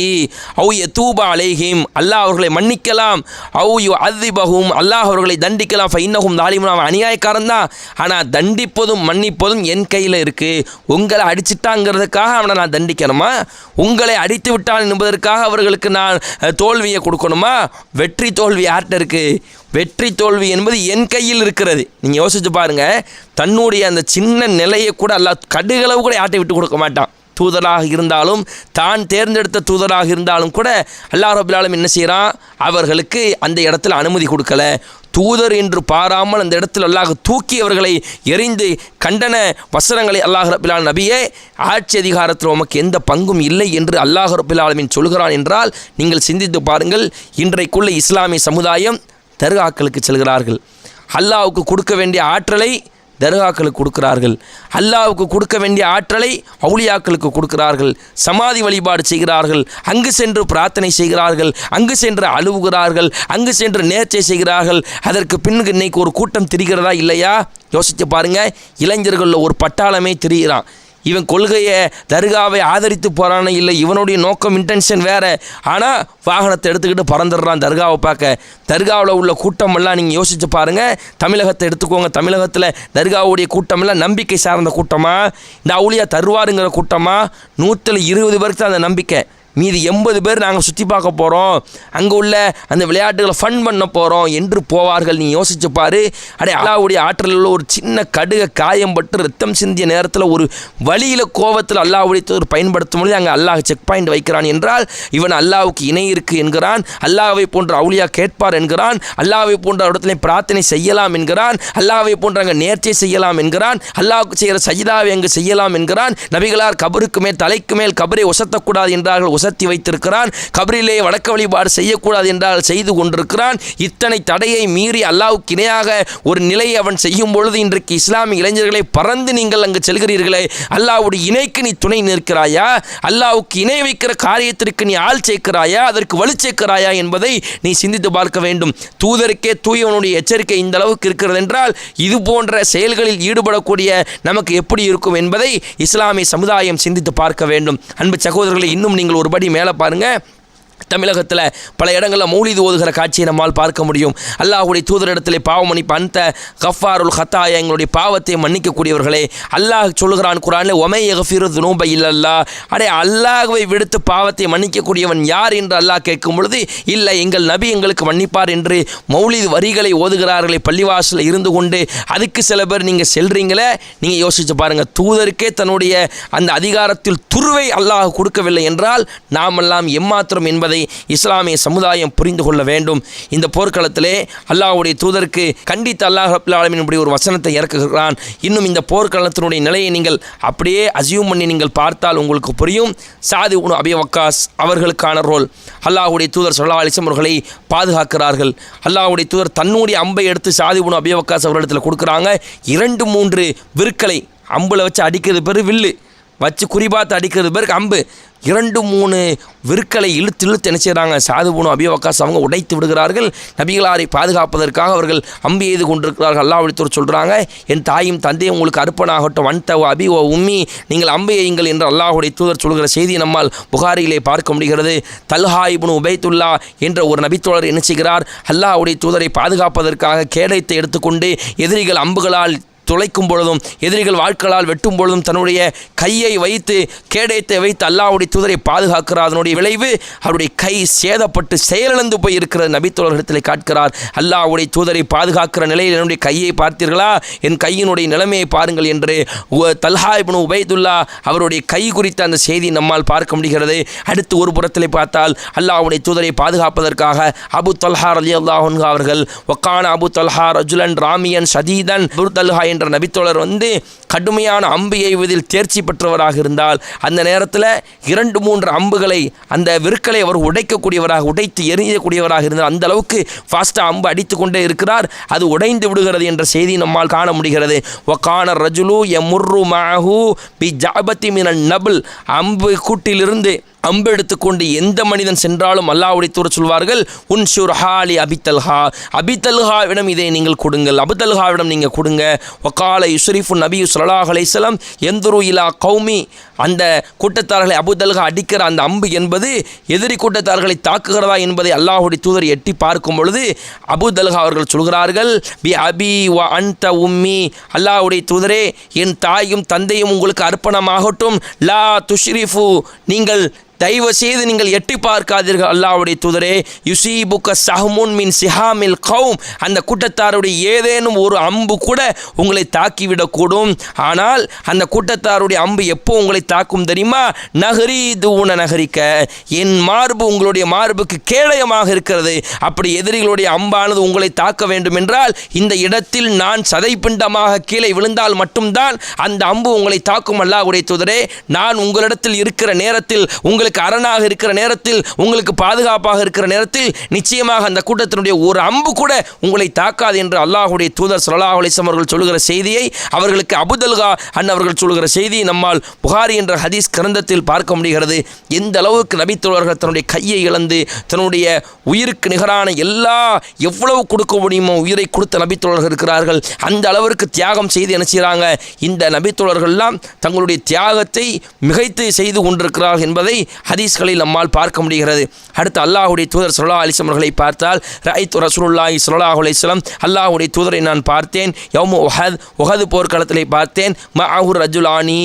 அவு யதூப அலைஹிம், அல்லாஹ் அவர்களை மன்னிக்கலாம். அவு யுஅذிபஹும், அல்லாஹ் அவர்களை தண்டிக்கலாம். ஃபஇன்னஹும் ஸாலிமூன், அவன் அநியாயக்காரன் தான், ஆனால் தண்டிப்பதும் மன்னிப்பதும் என் கையில் இருக்குது. உங்களை அடிச்சிட்டாங்கிறதுக்காக அவனை நான் தண்டிக்கணுமா? உங்களை அடித்து விட்டான் என்பதற்காக அவர்களுக்கு நான் தோல்வியை கொடுக்கணுமா? வெற்றி தோல்வி யார்கிட்ட இருக்குது? வெற்றி தோல்வி என்பது என் கையில் இருக்கிறது. நீங்கள் யோசிச்சு பாருங்கள், தன்னுடைய அந்த சின்ன நிலையை கூட அல்லாஹ் கடுகளவு கூட யார்ட்டை விட்டு கொடுக்க மாட்டான். தூதராக இருந்தாலும், தான் தேர்ந்தெடுத்த தூதராக இருந்தாலும் கூட அல்லாஹ் ரப்பல் ஆலமீன் என்ன செய்கிறான்? அவர்களுக்கு அந்த இடத்துல அனுமதி கொடுக்கல. தூதர் என்று பாராமல் அந்த இடத்தில் அல்லாஹ் தூக்கி அவர்களை எரிந்து கண்டன வசனங்களை அல்லாஹ் ரப்பல் ஆலமீன், நபியே ஆட்சி அதிகாரத்தில் உமக்கு எந்த பங்கும் இல்லை என்று அல்லாஹ் ரப்பல் ஆலமீன் சொல்கிறான் என்றால் நீங்கள் சிந்தித்து பாருங்கள். இன்றைக்குள்ள இஸ்லாமிய சமுதாயம் தர்காக்களுக்கு செல்கிறார்கள். அல்லாஹ்வுக்கு கொடுக்க வேண்டிய ஆற்றலை தர்காக்களுக்கு கொடுக்கிறார்கள். அல்லாஹ்வுக்கு கொடுக்க வேண்டிய ஆற்றலை அவுலியாக்களுக்கு கொடுக்கிறார்கள். சமாதி வழிபாடு செய்கிறார்கள். அங்கு சென்று பிரார்த்தனை செய்கிறார்கள். அங்கு சென்று அழுவுகிறார்கள். அங்கு சென்று நேர்ச்சை செய்கிறார்கள். அதற்கு பின்னுக்கு இன்னைக்கு ஒரு கூட்டம் திரிகிறதா இல்லையா? யோசித்து பாருங்கள். இளைஞர்களில் ஒரு பட்டாளமே திரிகிறான். இவன் கொள்கையை தர்காவை ஆதரித்து போகிறானே இல்லை, இவனுடைய நோக்கம் இன்டென்ஷன் வேறு. ஆனால் வாகனத்தை எடுத்துக்கிட்டு பறந்துடுறான் தர்காவை பார்க்க. தர்காவில் உள்ள கூட்டமெல்லாம் நீங்கள் யோசித்து பாருங்கள். தமிழகத்தை எடுத்துக்கோங்க. தமிழகத்தில் தர்காவுடைய கூட்டமெல்லாம் நம்பிக்கை சார்ந்த கூட்டமாக, இந்த அவுலியா தருவாருங்கிற கூட்டமாக 120 பேருக்கு தான் அந்த நம்பிக்கை. மீதி 80 பேர் நாங்கள் சுற்றி பார்க்க போகிறோம், அங்கே உள்ள அந்த விளையாட்டுகளை ஃபன் பண்ண போகிறோம் என்று போவார்கள். நீ யோசிச்சு பாரு. அல்லாஹ்வுடைய ஆற்றலில் ஒரு சின்ன கடுக காயம் பட்டு ரத்தம் சிந்திய நேரத்தில் ஒரு வழியில் கோபத்தில் அல்லாஹ்வுடைய ஒரு பயன்படுத்தும் பொழுது அங்கே அல்லாஹ் செக் பாயிண்ட் வைக்கிறான் என்றால் இவன் அல்லாஹ்வுக்கு இணை இருக்கு என்கிறான். அல்லாஹ்வை போன்ற அவுலியா கேட்பார் என்கிறான். அல்லாஹ்வை போன்ற இடத்துல பிரார்த்தனை செய்யலாம் என்கிறான். அல்லாஹ்வை போன்ற அங்கே நேர்ச்சை செய்யலாம் என்கிறான். அல்லாஹ்வுக்கு செய்கிற சஜிதாவை அங்கு செய்யலாம் என்கிறான். நபிகளார் கபருக்கு மேல் தலைக்கு மேல் கபரை உசத்தக்கூடாது என்றார்கள், உசத்தி வைத்திருக்கிறான். கபரிலே வணக்க வழிபாடு செய்யக்கூடாது என்றால் செய்து கொண்டிருக்கிறான். இத்தனை தடையை மீறி அல்லாஹ்வுக்கு இணையாக ஒரு நிலையை அவன் செய்யும் பொழுது இன்றைக்கு இஸ்லாமிய இளைஞர்களை பறந்து நீங்கள் அங்கு செல்கிறீர்களே, அல்லாஹ்வுடைய இணைக்கு நீ துணை நிற்கிறாயா? அல்லாஹ்வுக்கு இணை வைக்கிற காரியத்திற்கு நீ ஆள் சேர்க்கிறாயா? அதற்கு வலு சேர்க்கிறாயா என்பதை நீ சிந்தித்து பார்க்க வேண்டும். தூதருக்கே தூயவனுடைய எச்சரிக்கை இந்த அளவுக்கு இருக்கிறது என்றால் இது போன்ற செயல்களில் ஈடுபடக்கூடிய நமக்கு எப்படி இருக்கும் என்பதை இஸ்லாமிய சமுதாயம் சிந்தித்து பார்க்க வேண்டும். அன்பு சகோதரர்களை, இன்னும் நீங்கள் ஒரு படி மேலே பாருங்கள். தமிழகத்தில் பல இடங்களில் மௌலிது ஓதுகிற காட்சியை நம்மால் பார்க்க முடியும். அல்லாஹ்வுடைய தூதரிடத்திலே பாவ மன்னிப்பு, அந்த கஃபாருல் ஹத்தாயா, எங்களுடைய பாவத்தை மன்னிக்கக்கூடியவர்களே. அல்லாஹ் சொல்லுகிறான் குர்ஆனில், ஒமை யக்ஃபிரு ذுனூப இல்லல்லாஹ், அடே அல்லாஹ்வை விடுத்து பாவத்தை மன்னிக்கக்கூடியவன் யார் என்று அல்லாஹ் கேட்கும் பொழுது, இல்லை எங்கள் நபி எங்களுக்கு மன்னிப்பார் என்று மௌலிது வரிகளை ஓதுகிறார்களே பள்ளிவாசலில் இருந்து கொண்டு. அதுக்கு சில பேர் நீங்கள் செல்றீங்களே, நீங்கள் யோசிச்சு பாருங்கள். தூதருக்கே தன்னுடைய அந்த அதிகாரத்தில் துருவை அல்லாஹ் கொடுக்கவில்லை என்றால் நாமெல்லாம் எம்மாத்திரம் என்பதை இஸ்லாமிய சமுதாயம் புரிந்து கொள்ள வேண்டும். இந்த போர்க்களத்திலே அல்லாஹ்வுடைய தூதருக்கு கண்டித்து அல்லாஹ் ரப்பல் ஆலமீன் இப்படி ஒரு வசனத்தை இறக்குகிறான். இன்னும் இந்த போர்க்களத்தினுடைய நிலையை நீங்கள் அப்படியே அஸ்யூம் பண்ணி நீங்கள் பார்த்தால் உங்களுக்கு புரியும். சாத் இப்னு அபி வக்காஸ் அவர்களுக்கான ரோல். அல்லாஹ்வுடைய தூதர் ஸல்லல்லாஹு அலைஹி வஸல்லம் அவர்களை பாதுகாக்கிறார்கள். அல்லாஹ்வுடைய தூதர் தன்னுடைய அம்பை எடுத்து சாத் இப்னு அபி வக்காஸ் அவர்களிடத்தில் கொடுக்குறாங்க. 2-3 விற்களை அம்பில் வச்சு அடிக்கிறது பேர் வில்லு, வச்சு குறிபாத்து அடிக்கிறது பேருக்கு அம்பு. 2-3 விற்களை இழுத்து என்ன செய்கிறாங்க? சாத் இப்னு அபி வக்காஸ் அவங்க உடைத்து விடுகிறார்கள். நபிகளாரை பாதுகாப்பதற்காக அவர்கள் அம்பு எய்து கொண்டிருக்கிறார்கள். அல்லாஹ்வுடைய தூதர் சொல்கிறாங்க, என் தாயும் தந்தையும் உங்களுக்கு அர்ப்பணாகட்டும், வன்த அபி ஓ உம்மி, நீங்கள் அம்பு எய்யுங்கள் என்று அல்லாஹ்வுடைய தூதர் சொல்கிற செய்தி நம்மால் புகாரியிலே பார்க்க முடிகிறது. தல்ஹா இப்னு உபைதுல்லா என்ற ஒரு நபித்தோழர் என்ன செய்கிறார்? அல்லாஹ்வுடைய தூதரை பாதுகாப்பதற்காக கேடயத்தை எடுத்துக்கொண்டு எதிரிகள் அம்புகளால் துளைக்கும் பொழுதும் எதிரிகள் வாட்களால் வெட்டும் பொழுதும் தன்னுடைய கையை வைத்து கேடயத்தை வைத்து அல்லாஹ்வுடைய தூதரை பாதுகாக்கிறார். அதனுடைய விளைவு அவருடைய கை சேதப்பட்டு செயலிழந்து போய் இருக்கிற நபித்தோழர்களிடத்தில் காட்கிறார். அல்லாஹ்வுடைய தூதரை பாதுகாக்கிற நிலையில் என்னுடைய கையை பார்த்தீர்களா, என் கையினுடைய நிலைமையை பாருங்கள் என்று தல்ஹா இப்னு உபைதுல்லா அவருடைய கை குறித்த அந்த செய்தி நம்மால் பார்க்க முடிகிறது. அடுத்து ஒரு புறத்தில் பார்த்தால் அல்லாஹ்வுடைய தூதரை பாதுகாப்பதற்காக அபு தல்ஹா ரலியல்லாஹு அன்ஹு அவர்கள் வக்கான Abu Talha ரஜுலன் ramyeon ஷதீதன் Abu Talha என்ற நபித்தோழர் கடுமையான அம்பு எய்வதில் தேர்ச்சி பெற்றவராக இருந்தால் அந்த நேரத்தில் 2-3 அம்புகளை அந்த விற்களை அவர் உடைத்து எறியக்கூடியவராக இருந்தால் அந்த அளவுக்கு ஃபாஸ்ட்டாக அம்பு அடித்து கொண்டே இருக்கிறார். அது உடைந்து விடுகிறது என்ற செய்தி நம்மால் காண முடிகிறது. வக்கான ரஜுலு எமுர்ரு மஹு பி ஜாபத்தி மினன் நபுல் அம்பு கூட்டிலிருந்து அம்பு எடுத்துக்கொண்டு எந்த மனிதன் சென்றாலும் அல்லாஹ்வுடைய தூதர் சொல்வார்கள் உன்ஷுர் ஹாலி அபித்தல்ஹாவிடம் இதை நீங்கள் கொடுங்கள், அபுதல்ஹாவிடம் நீங்கள் கொடுங்க. வக்கால யுஸ்ரிஃபு நபி ஸல்லல்லாஹு அலைஹி வஸல்லம் எந்துரு இலா கௌமி அந்த கூட்டத்தார்களை அபுதல்ஹா அடிக்கிற அந்த அம்பு என்பது எதிரி கூட்டத்தார்களை தாக்குகிறதா என்பதை அல்லாஹ்வுடைய தூதர் எட்டி பார்க்கும் பொழுது அபுதல்ஹா அவர்கள் சொல்கிறார்கள் பி அபி வ அன்த உம்மி, அல்லாஹ்வுடைய தூதரே என் தாயும் தந்தையும் உங்களுக்கு அர்ப்பணமாகட்டும், லா துஷ்ரிஃபு நீங்கள் தயவு செய்து நீங்கள் எட்டி பார்க்காதீர்கள். அல்லாஹ்வுடைய தூதரே யுசீபுக்க சஹ்முன் மின் சிஹாமில் கௌம் அந்த கூட்டத்தாருடைய ஏதேனும் ஒரு அம்பு கூட உங்களை தாக்கிவிடக்கூடும். ஆனால் அந்த கூட்டத்தாருடைய அம்பு எப்போ உங்களை தாக்கும் தெரியுமா? நகரி தூண நகரிக்க என் மார்பு உங்களுடைய மார்புக்கு கேடயமாக இருக்கிறது. அப்படி எதிரிகளுடைய அம்பானது உங்களை தாக்க வேண்டும் என்றால் இந்த இடத்தில் நான் சதைப்பிண்டமாக கீழே விழுந்தால் மட்டும்தான் அந்த அம்பு உங்களை தாக்கும். அல்லாஹ்வுடைய தூதரே நான் உங்களிடத்தில் இருக்கிற நேரத்தில் உங்களுக்கு அரணாக இருக்கிற நேரத்தில் உங்களுக்கு பாதுகாப்பாக இருக்கிற நேரத்தில் நிச்சயமாக அந்த கூட்டத்தினுடைய ஒரு அம்பு கூட உங்களை தாக்காது என்று அல்லாஹ்வுடைய தூதர் ஸல்லல்லாஹு அலைஹி வஸல்லம் அவர்கள் சொல்லுகிற செய்தியை அவர்களுக்கு அபுதல்ஹா அவர்கள் சொல்லுகிற செய்தியை நம்மால் புகாரி என்ற ஹதீஸ் கிரந்தத்தில் பார்க்க முடிகிறது. எந்த அளவுக்கு நபித்தோழர்கள் தன்னுடைய கையை இழந்து தன்னுடைய உயிருக்கு நிகரான எவ்வளவு கொடுக்க முடியுமோ உயிரை கொடுத்த நபித்தோழர்கள் இருக்கிறார்கள். அந்த அளவிற்கு தியாகம் செய்து என்ன செய்கிறாங்க, இந்த நபித்தோழர்கள்லாம் தங்களுடைய தியாகத்தை மிகைத்து செய்து கொண்டிருக்கிறார்கள் என்பதை ஹதீஸ்களில் நம்மால் பார்க்க முடிகிறது. அடுத்து அல்லாஹ்வுடைய தூதர் ஸல்லல்லாஹு அலைஹி வஸல்லம் அவர்களை பார்த்தால் ரஐத்து ரசூலுல்லாஹி ஸல்லல்லாஹு அலைஹி வஸல்லம் அல்லாஹ்வுடைய தூதரை நான் பார்த்தேன். யௌமு உஹது போர்க்களத்திலே பார்த்தேன். மஅஹு ரஜுலானி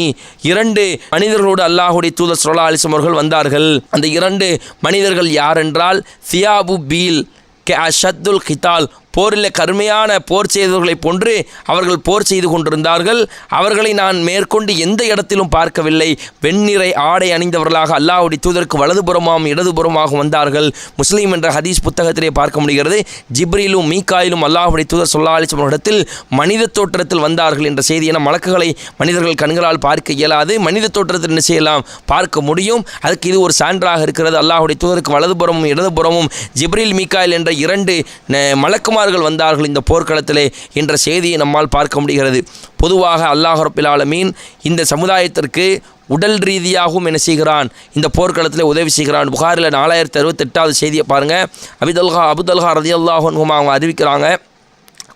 2 மனிதர்களோடு அல்லாஹ்வுடைய தூதர் ஸல்லல்லாஹு அலைஹி வஸல்லம் அவர்கள் வந்தார்கள். அந்த 2 மனிதர்கள் யார் என்றால் சியாபு பீல் கே அஷத்துல் கிதால் போரில் கருமையான போர் செய்தவர்களைப் போன்று அவர்கள் போர் செய்து கொண்டிருந்தார்கள். அவர்களை நான் மேற்கொண்டு எந்த இடத்திலும் பார்க்கவில்லை. வெண்ணிறை ஆடை அணிந்தவர்களாக அல்லாஹ்வுடைய தூதருக்கு வலதுபுறமாகவும் இடதுபுறமாகவும் வந்தார்கள். முஸ்லீம் என்ற ஹதீஸ் புத்தகத்திலே பார்க்க முடிகிறது. ஜிப்ரீலும் மீகாயிலும் அல்லாஹ்வுடைய தூதர் ஸல்லல்லாஹு அலைஹி வஸல்லம் இடத்தில் மனித தோற்றத்தில் வந்தார்கள் என்ற செய்தி. என மலக்குகளை மனிதர்கள் கண்களால் பார்க்க இயலாது, மனித தோற்றத்தில் என்ன செய்யலாம், பார்க்க முடியும். அதுக்கு இது ஒரு சான்றாக இருக்கிறது. அல்லாஹ்வுடைய தூதருக்கு வலதுபுறமும் இடதுபுறமும் ஜிப்ரீல் மீகாயில் என்ற 2 மலக்குமார்கள் வந்தார்கள் இந்த போர்க்களத்திலே என்ற செய்தியை நம்மால் பார்க்க முடிகிறது. பொதுவாக அல்லாஹ் ரப்பில் ஆலமீன் இந்த சமுதாயத்திற்கு உடல் ரீதியாகவும் என்ன செய்கிறான், இந்த போர்க்களத்தில் உதவி செய்கிறான். புகாரில் 4068வது செய்தியை பாருங்கள். அபுதல்ஹா ரலியல்லாஹு அன்ஹு அவங்க அறிவிக்கிறாங்க,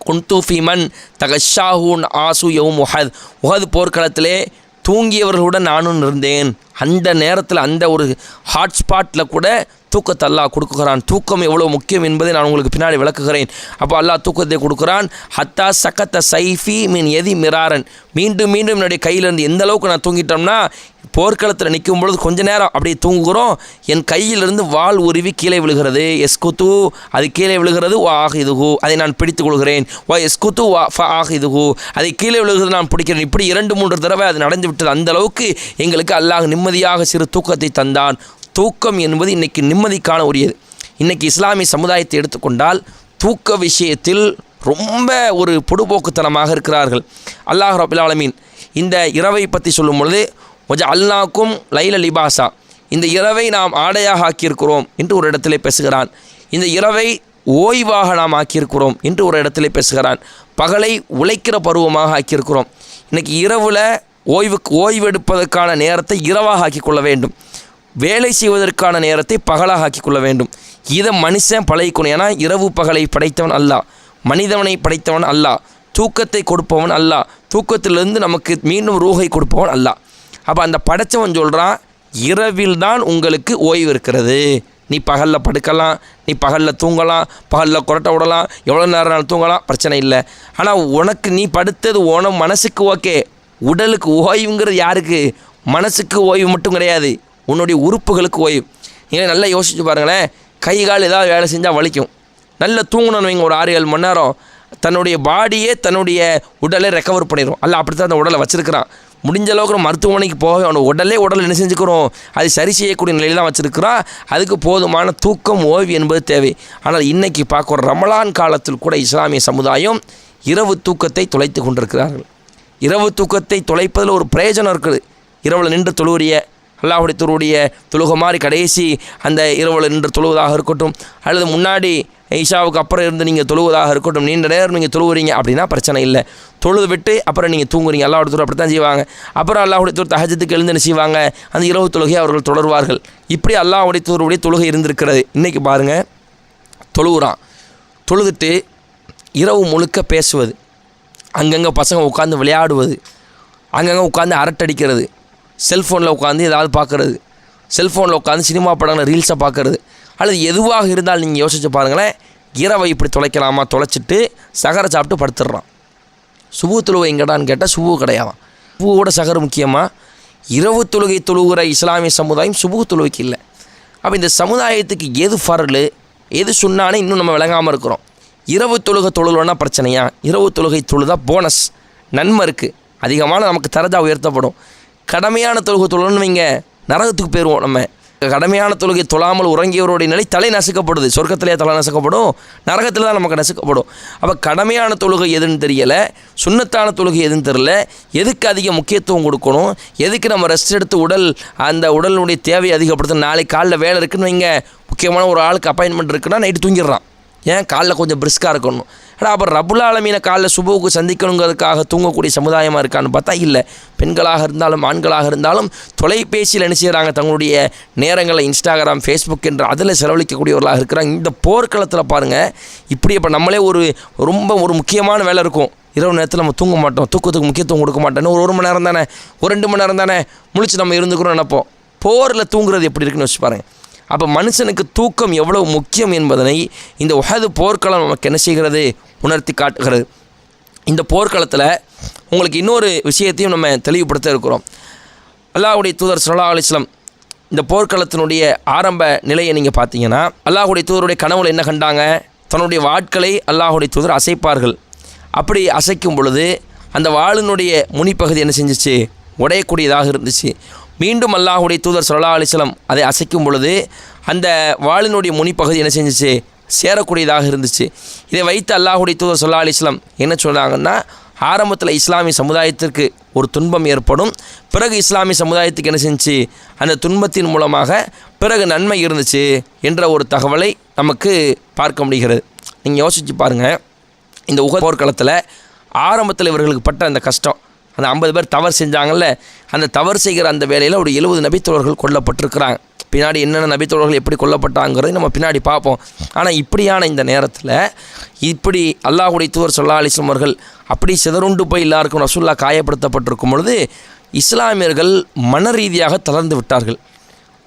குன்து ஃபீமன் தகஷாஹூன் ஆசு யௌம் உஹது போர்க்களத்திலே தூங்கியவர்களுடன் நானும் இருந்தேன். அந்த நேரத்தில் அந்த ஒரு ஹாட்ஸ்பாட்டில் கூட தூக்கத்தை அல்லாஹ் கொடுக்குறான். தூக்கம் எவ்வளோ முக்கியம் என்பதை நான் உங்களுக்கு பின்னாடி விளக்குகிறேன். அப்போ அல்லாஹ் தூக்கத்தை கொடுக்குறான். ஹத்தா சக்கத்த சைஃபி மீன் எதி மிராரன் மீண்டும் என்னுடைய கையிலேருந்து எந்த அளவுக்கு நான் தூங்கிட்டோம்னா போர்க்களத்தில் நிற்கும் பொழுது கொஞ்ச நேரம் அப்படியே தூங்குகிறோம், என் கையிலிருந்து வாள் உருவி கீழே விழுகிறது. எஸ்குத்து அது கீழே விழுகிறது. வா ஆஹிதுஹு அதை நான் பிடித்துக் கொள்கிறேன். வா எஸ்குத்து வா ஃப ஆஹிதுஹு அதை கீழே விழுகிறது நான் பிடிக்கிறேன். இப்படி 2-3 தடவை அது நடந்து விட்டது. அந்த அளவுக்கு எங்களுக்கு அல்லாஹ் நிம்மதியாக சிறு தூக்கத்தை தந்தான். தூக்கம் என்பது இன்றைக்கி நிம்மதிக்கான உரியது. இன்றைக்கி இஸ்லாமிய சமுதாயத்தை எடுத்துக்கொண்டால் தூக்க விஷயத்தில் ரொம்ப ஒரு பொடுபோக்குத்தனமாக இருக்கிறார்கள். அல்லாஹ் ரப்பில் ஆலமீன் இந்த இரவை பற்றி சொல்லும் பொழுது அல்நாக்கும் லைல லிபாசா இந்த இரவை நாம் ஆடையாக ஆக்கியிருக்கிறோம் என்று ஒரு இடத்திலே பேசுகிறான். இந்த இரவை ஓய்வாக நாம் ஆக்கியிருக்கிறோம் என்று ஒரு இடத்திலே பேசுகிறான். பகலை உழைக்கிற பருவமாக ஆக்கியிருக்கிறோம். இன்றைக்கி இரவில் ஓய்வெடுப்பதற்கான நேரத்தை இரவாக ஆக்கிக்கொள்ள வேண்டும். வேலை செய்வதற்கான நேரத்தை பகலாக ஆக்கிக்கொள்ள வேண்டும். இதை மனுஷன் பழகிக்கணும். ஏன்னா இரவு பகலை படைத்தவன் அல்லாஹ், மனிதவனை படைத்தவன் அல்லாஹ், தூக்கத்தை கொடுப்பவன் அல்லாஹ், தூக்கத்திலிருந்து நமக்கு மீண்டும் ரூஹை கொடுப்பவன் அல்லாஹ். அப்போ அந்த படைத்தவன் சொல்கிறான், இரவில் தான் உங்களுக்கு ஓய்வு இருக்கிறது, நீ பகலில் படுக்கலாம், நீ பகலில் தூங்கலாம், பகலில் கொரட்டை விடலாம், எவ்வளோ நேரம் தூங்கலாம், பிரச்சனை இல்லை. ஆனால் உனக்கு நீ படுத்தது மனசுக்கு ஓகே. உடலுக்கு ஓய்வுங்கிறது யாருக்கு? மனசுக்கு ஓய்வு மட்டும் கிடையாது, உன்னுடைய உறுப்புகளுக்கு ஓய்வு. நீங்கள் நல்லா யோசிச்சு பாருங்களேன். கை கால் ஏதாவது வேலை செஞ்சால் வலிக்கும். நல்லா தூங்கணும்னு வைங்க, ஒரு 6-7 மணி நேரம் தன்னுடைய பாடியே தன்னுடைய உடலை ரெக்கவர் பண்ணிடும். அல்ல அப்படித்தான் அந்த உடலை வச்சுருக்கிறான். முடிஞ்ச அளவுக்கு நம்ம மருத்துவமனைக்கு போக அவனோட உடல் என்ன செஞ்சுக்கிறோம், அது சரி செய்யக்கூடிய நிலையில் தான் வச்சுருக்கிறான். அதுக்கு போதுமான தூக்கம், ஓய்வு என்பது தேவை. ஆனால் இன்றைக்கி பார்க்குற ரமலான் காலத்தில் கூட இஸ்லாமிய சமுதாயம் இரவு தூக்கத்தை தொலைத்து கொண்டிருக்கிறார்கள். இரவு தூக்கத்தை தொலைப்பதில் ஒரு பிரயோஜனம் இருக்குது. இரவில் நின்று தொழுவுரிய அல்லாஹ்வுடைய தூதருடைய தொழுகை மாதிரி கடைசி அந்த இரவில் நின்று தொழுவதாக இருக்கட்டும், அல்லது முன்னாடி இஷாவுக்கு அப்புறம் இருந்து நீங்கள் தொழுவதாக இருக்கட்டும், நீண்ட நேரம் நீங்கள் தொழுவுறீங்க அப்படின்னா பிரச்சனை இல்லை. தொழுது விட்டு அப்புறம் நீங்கள் தூங்குறீங்க, அல்லாஹ்வுடைய தூதர் அப்படி தான் செய்வாங்க. அப்புறம் அல்லாஹ்வுடைய தூதர் தஹஜ்ஜுக்கு எழுந்து என்ன செய்வாங்க, அந்த இரவு தொழுகையை அவர்கள் தொடர்வார்கள். இப்படி அல்லாஹ்வுடைய தூதருடைய தொழுகை இருந்திருக்கிறது. இன்றைக்கி பாருங்கள், தொழுவுறான், தொழுதுட்டு இரவு முழுக்க பேசுவது, அங்கங்கே பசங்க உட்காந்து விளையாடுவது, அங்கங்கே உட்காந்து அரட்டடிக்கிறது, செல்ஃபோனில் உட்காந்து ஏதாவது பார்க்குறது, செல்ஃபோனில் உட்காந்து சினிமா படங்களை ரீல்ஸை பார்க்குறது, அல்லது எதுவாக இருந்தால் நீங்கள் யோசிச்சு பாருங்களேன். இரவை இப்படி தொலைக்கலாமா? தொலைச்சிட்டு சகரை சாப்பிட்டு படுத்துடுறான். சுபு தொழுகை எங்கடான்னு கேட்டால் சுபு கிடையாதான். சுபுவோட சகர் முக்கியமாக. இரவு தொழுகை தொழுகிற இஸ்லாமிய சமுதாயம் சுபு தொழுகைக்கு இல்லை. அப்போ இந்த சமுதாயத்துக்கு எது ஃபர்லு எது சுன்னானே இன்னும் நம்ம விளங்காமல் இருக்கிறோம். இரவு தொழுகை தொழுலன்னா பிரச்சனையா? இரவு தொழுகை தொழுதா போனஸ் நன்மை இருக்குது, அதிகமான நமக்கு தரஜா உயர்த்தப்படும். கடமையான தொழுகை தொழுன்னு வைங்க, நரகத்துக்கு போயிடுவோம். நம்ம கடமையான தொழுகை தொழாமல் உறங்கியவருடைய நிலை தலை நசுக்கப்படுது. சொர்க்கத்திலே தலை நசுக்கப்படும், நரகத்தில் தான் நமக்கு நசுக்கப்படும். அப்போ கடமையான தொழுகை எதுன்னு தெரியலை, சுன்னத்தான தொழுகை எதுன்னு தெரியல, எதுக்கு அதிக முக்கியத்துவம் கொடுக்கணும், எதுக்கு நம்ம ரெஸ்ட் எடுத்து அந்த உடலுடைய தேவையை அதிகப்படுத்த. நாளைக்கு காலைல வேலை இருக்குன்னு வைங்க, முக்கியமான ஒரு ஆளுக்கு அப்பாயின்மெண்ட் இருக்குன்னா நைட்டு தூங்கிடுறான். ஏன்? காலைல கொஞ்சம் பிரிஸ்காக இருக்கணும். ஆனால் அப்போ ரப்புல் ஆலமீனை காலைல சுபுவுக்கு சந்திக்கணுங்கிறதுக்காக தூங்கக்கூடிய சமுதாயமாக இருக்கான்னு பார்த்தா இல்லை. பெண்களாக இருந்தாலும் ஆண்களாக இருந்தாலும் தொலைபேசியில் என்ன செய்கிறாங்க, தங்களுடைய நேரங்களை இன்ஸ்டாகிராம், ஃபேஸ்புக் என்று அதில் செலவழிக்கக்கூடியவர்களாக இருக்கிறாங்க. இந்த போர்க்களத்தில் பாருங்கள், இப்படி இப்போ நம்மளே ஒரு முக்கியமான வேலை இருக்கும், இரவு நேரத்தில் நம்ம தூங்க மாட்டோம், தூக்கத்துக்கு முக்கியத்துவம் கொடுக்க மாட்டோம். ஒரு மணி நேரம் தானே, ஒரு 2 மணி நேரம் தானே முழிச்சு நம்ம இருந்துக்கிறோம் நினைப்போம். போரில் தூங்குறது எப்படி இருக்குன்னு வச்சு பாருங்கள். அப்போ மனுஷனுக்கு தூக்கம் எவ்வளவு முக்கியம் என்பதனை இந்த உஹது போர்க்களம் நமக்கு என்ன செய்கிறது, உணர்த்தி காட்டுகிறது. இந்த போர்க்களத்தில் உங்களுக்கு இன்னொரு விஷயத்தையும் நம்ம தெளிவுபடுத்த இருக்கிறோம். அல்லாஹ்வுடைய தூதர் ஸல்லல்லாஹு அலைஹி வஸல்லம் இந்த போர்க்களத்தினுடைய ஆரம்ப நிலையை நீங்கள் பார்த்தீங்கன்னா, அல்லாஹ்வுடைய தூதருடைய கனவுல என்ன கண்டாங்க, தன்னுடைய வாட்களை அல்லாஹ்வுடைய தூதர் அசைப்பார்கள். அப்படி அசைக்கும் பொழுது அந்த வாளினுடைய முனிப்பகுதி என்ன செஞ்சிச்சு, உடையக்கூடியதாக இருந்துச்சு. மீண்டும் அல்லாஹ்வுடைய தூதர் ஸல்லல்லாஹு அலைஹி வஸல்லம் அதை அசைக்கும் பொழுது அந்த வாளினுடைய முனிப்பகுதி என்ன செஞ்சிச்சு, சேரக்கூடியதாக இருந்துச்சு. இதை வைத்து அல்லாஹ்வுடைய தூதர் ஸல்லல்லாஹு அலைஹி வஸல்லம் என்ன சொன்னாங்கன்னா, ஆரம்பத்தில் இஸ்லாமிய சமுதாயத்திற்கு ஒரு துன்பம் ஏற்படும், பிறகு இஸ்லாமிய சமுதாயத்துக்கு என்ன செஞ்சு அந்த துன்பத்தின் மூலமாக பிறகு நன்மை இருந்துச்சு என்ற ஒரு தகவலை நமக்கு பார்க்க முடிகிறது. நீங்கள் யோசித்து பாருங்கள், இந்த உஹது போர்க்களத்தில் ஆரம்பத்தில் இவர்களுக்கு பட்ட அந்த கஷ்டம், அந்த 50 பேர் தவறு செஞ்சாங்கல்ல, அந்த தவறு செய்கிற அந்த வேளையில் ஒரு 70 நபித்தோழர்கள் கொல்லப்பட்டிருக்கிறாங்க. பின்னாடி என்னென்ன நபித்தோழர்கள் எப்படி கொல்லப்பட்டாங்கிறதை நம்ம பின்னாடி பார்ப்போம். ஆனால் இப்படியான இந்த நேரத்தில் இப்படி அல்லாஹ்வுடைய தூதர் ஸல்லல்லாஹு அலைஹி வஸல்லம் அவர்கள் அப்படி சிதறுண்டு போய் எல்லாருக்கும் ரசூலுல்லாஹ் காயப்படுத்தப்பட்டிருக்கும் பொழுது இஸ்லாமியர்கள் மன ரீதியாக தளர்ந்து விட்டார்கள்.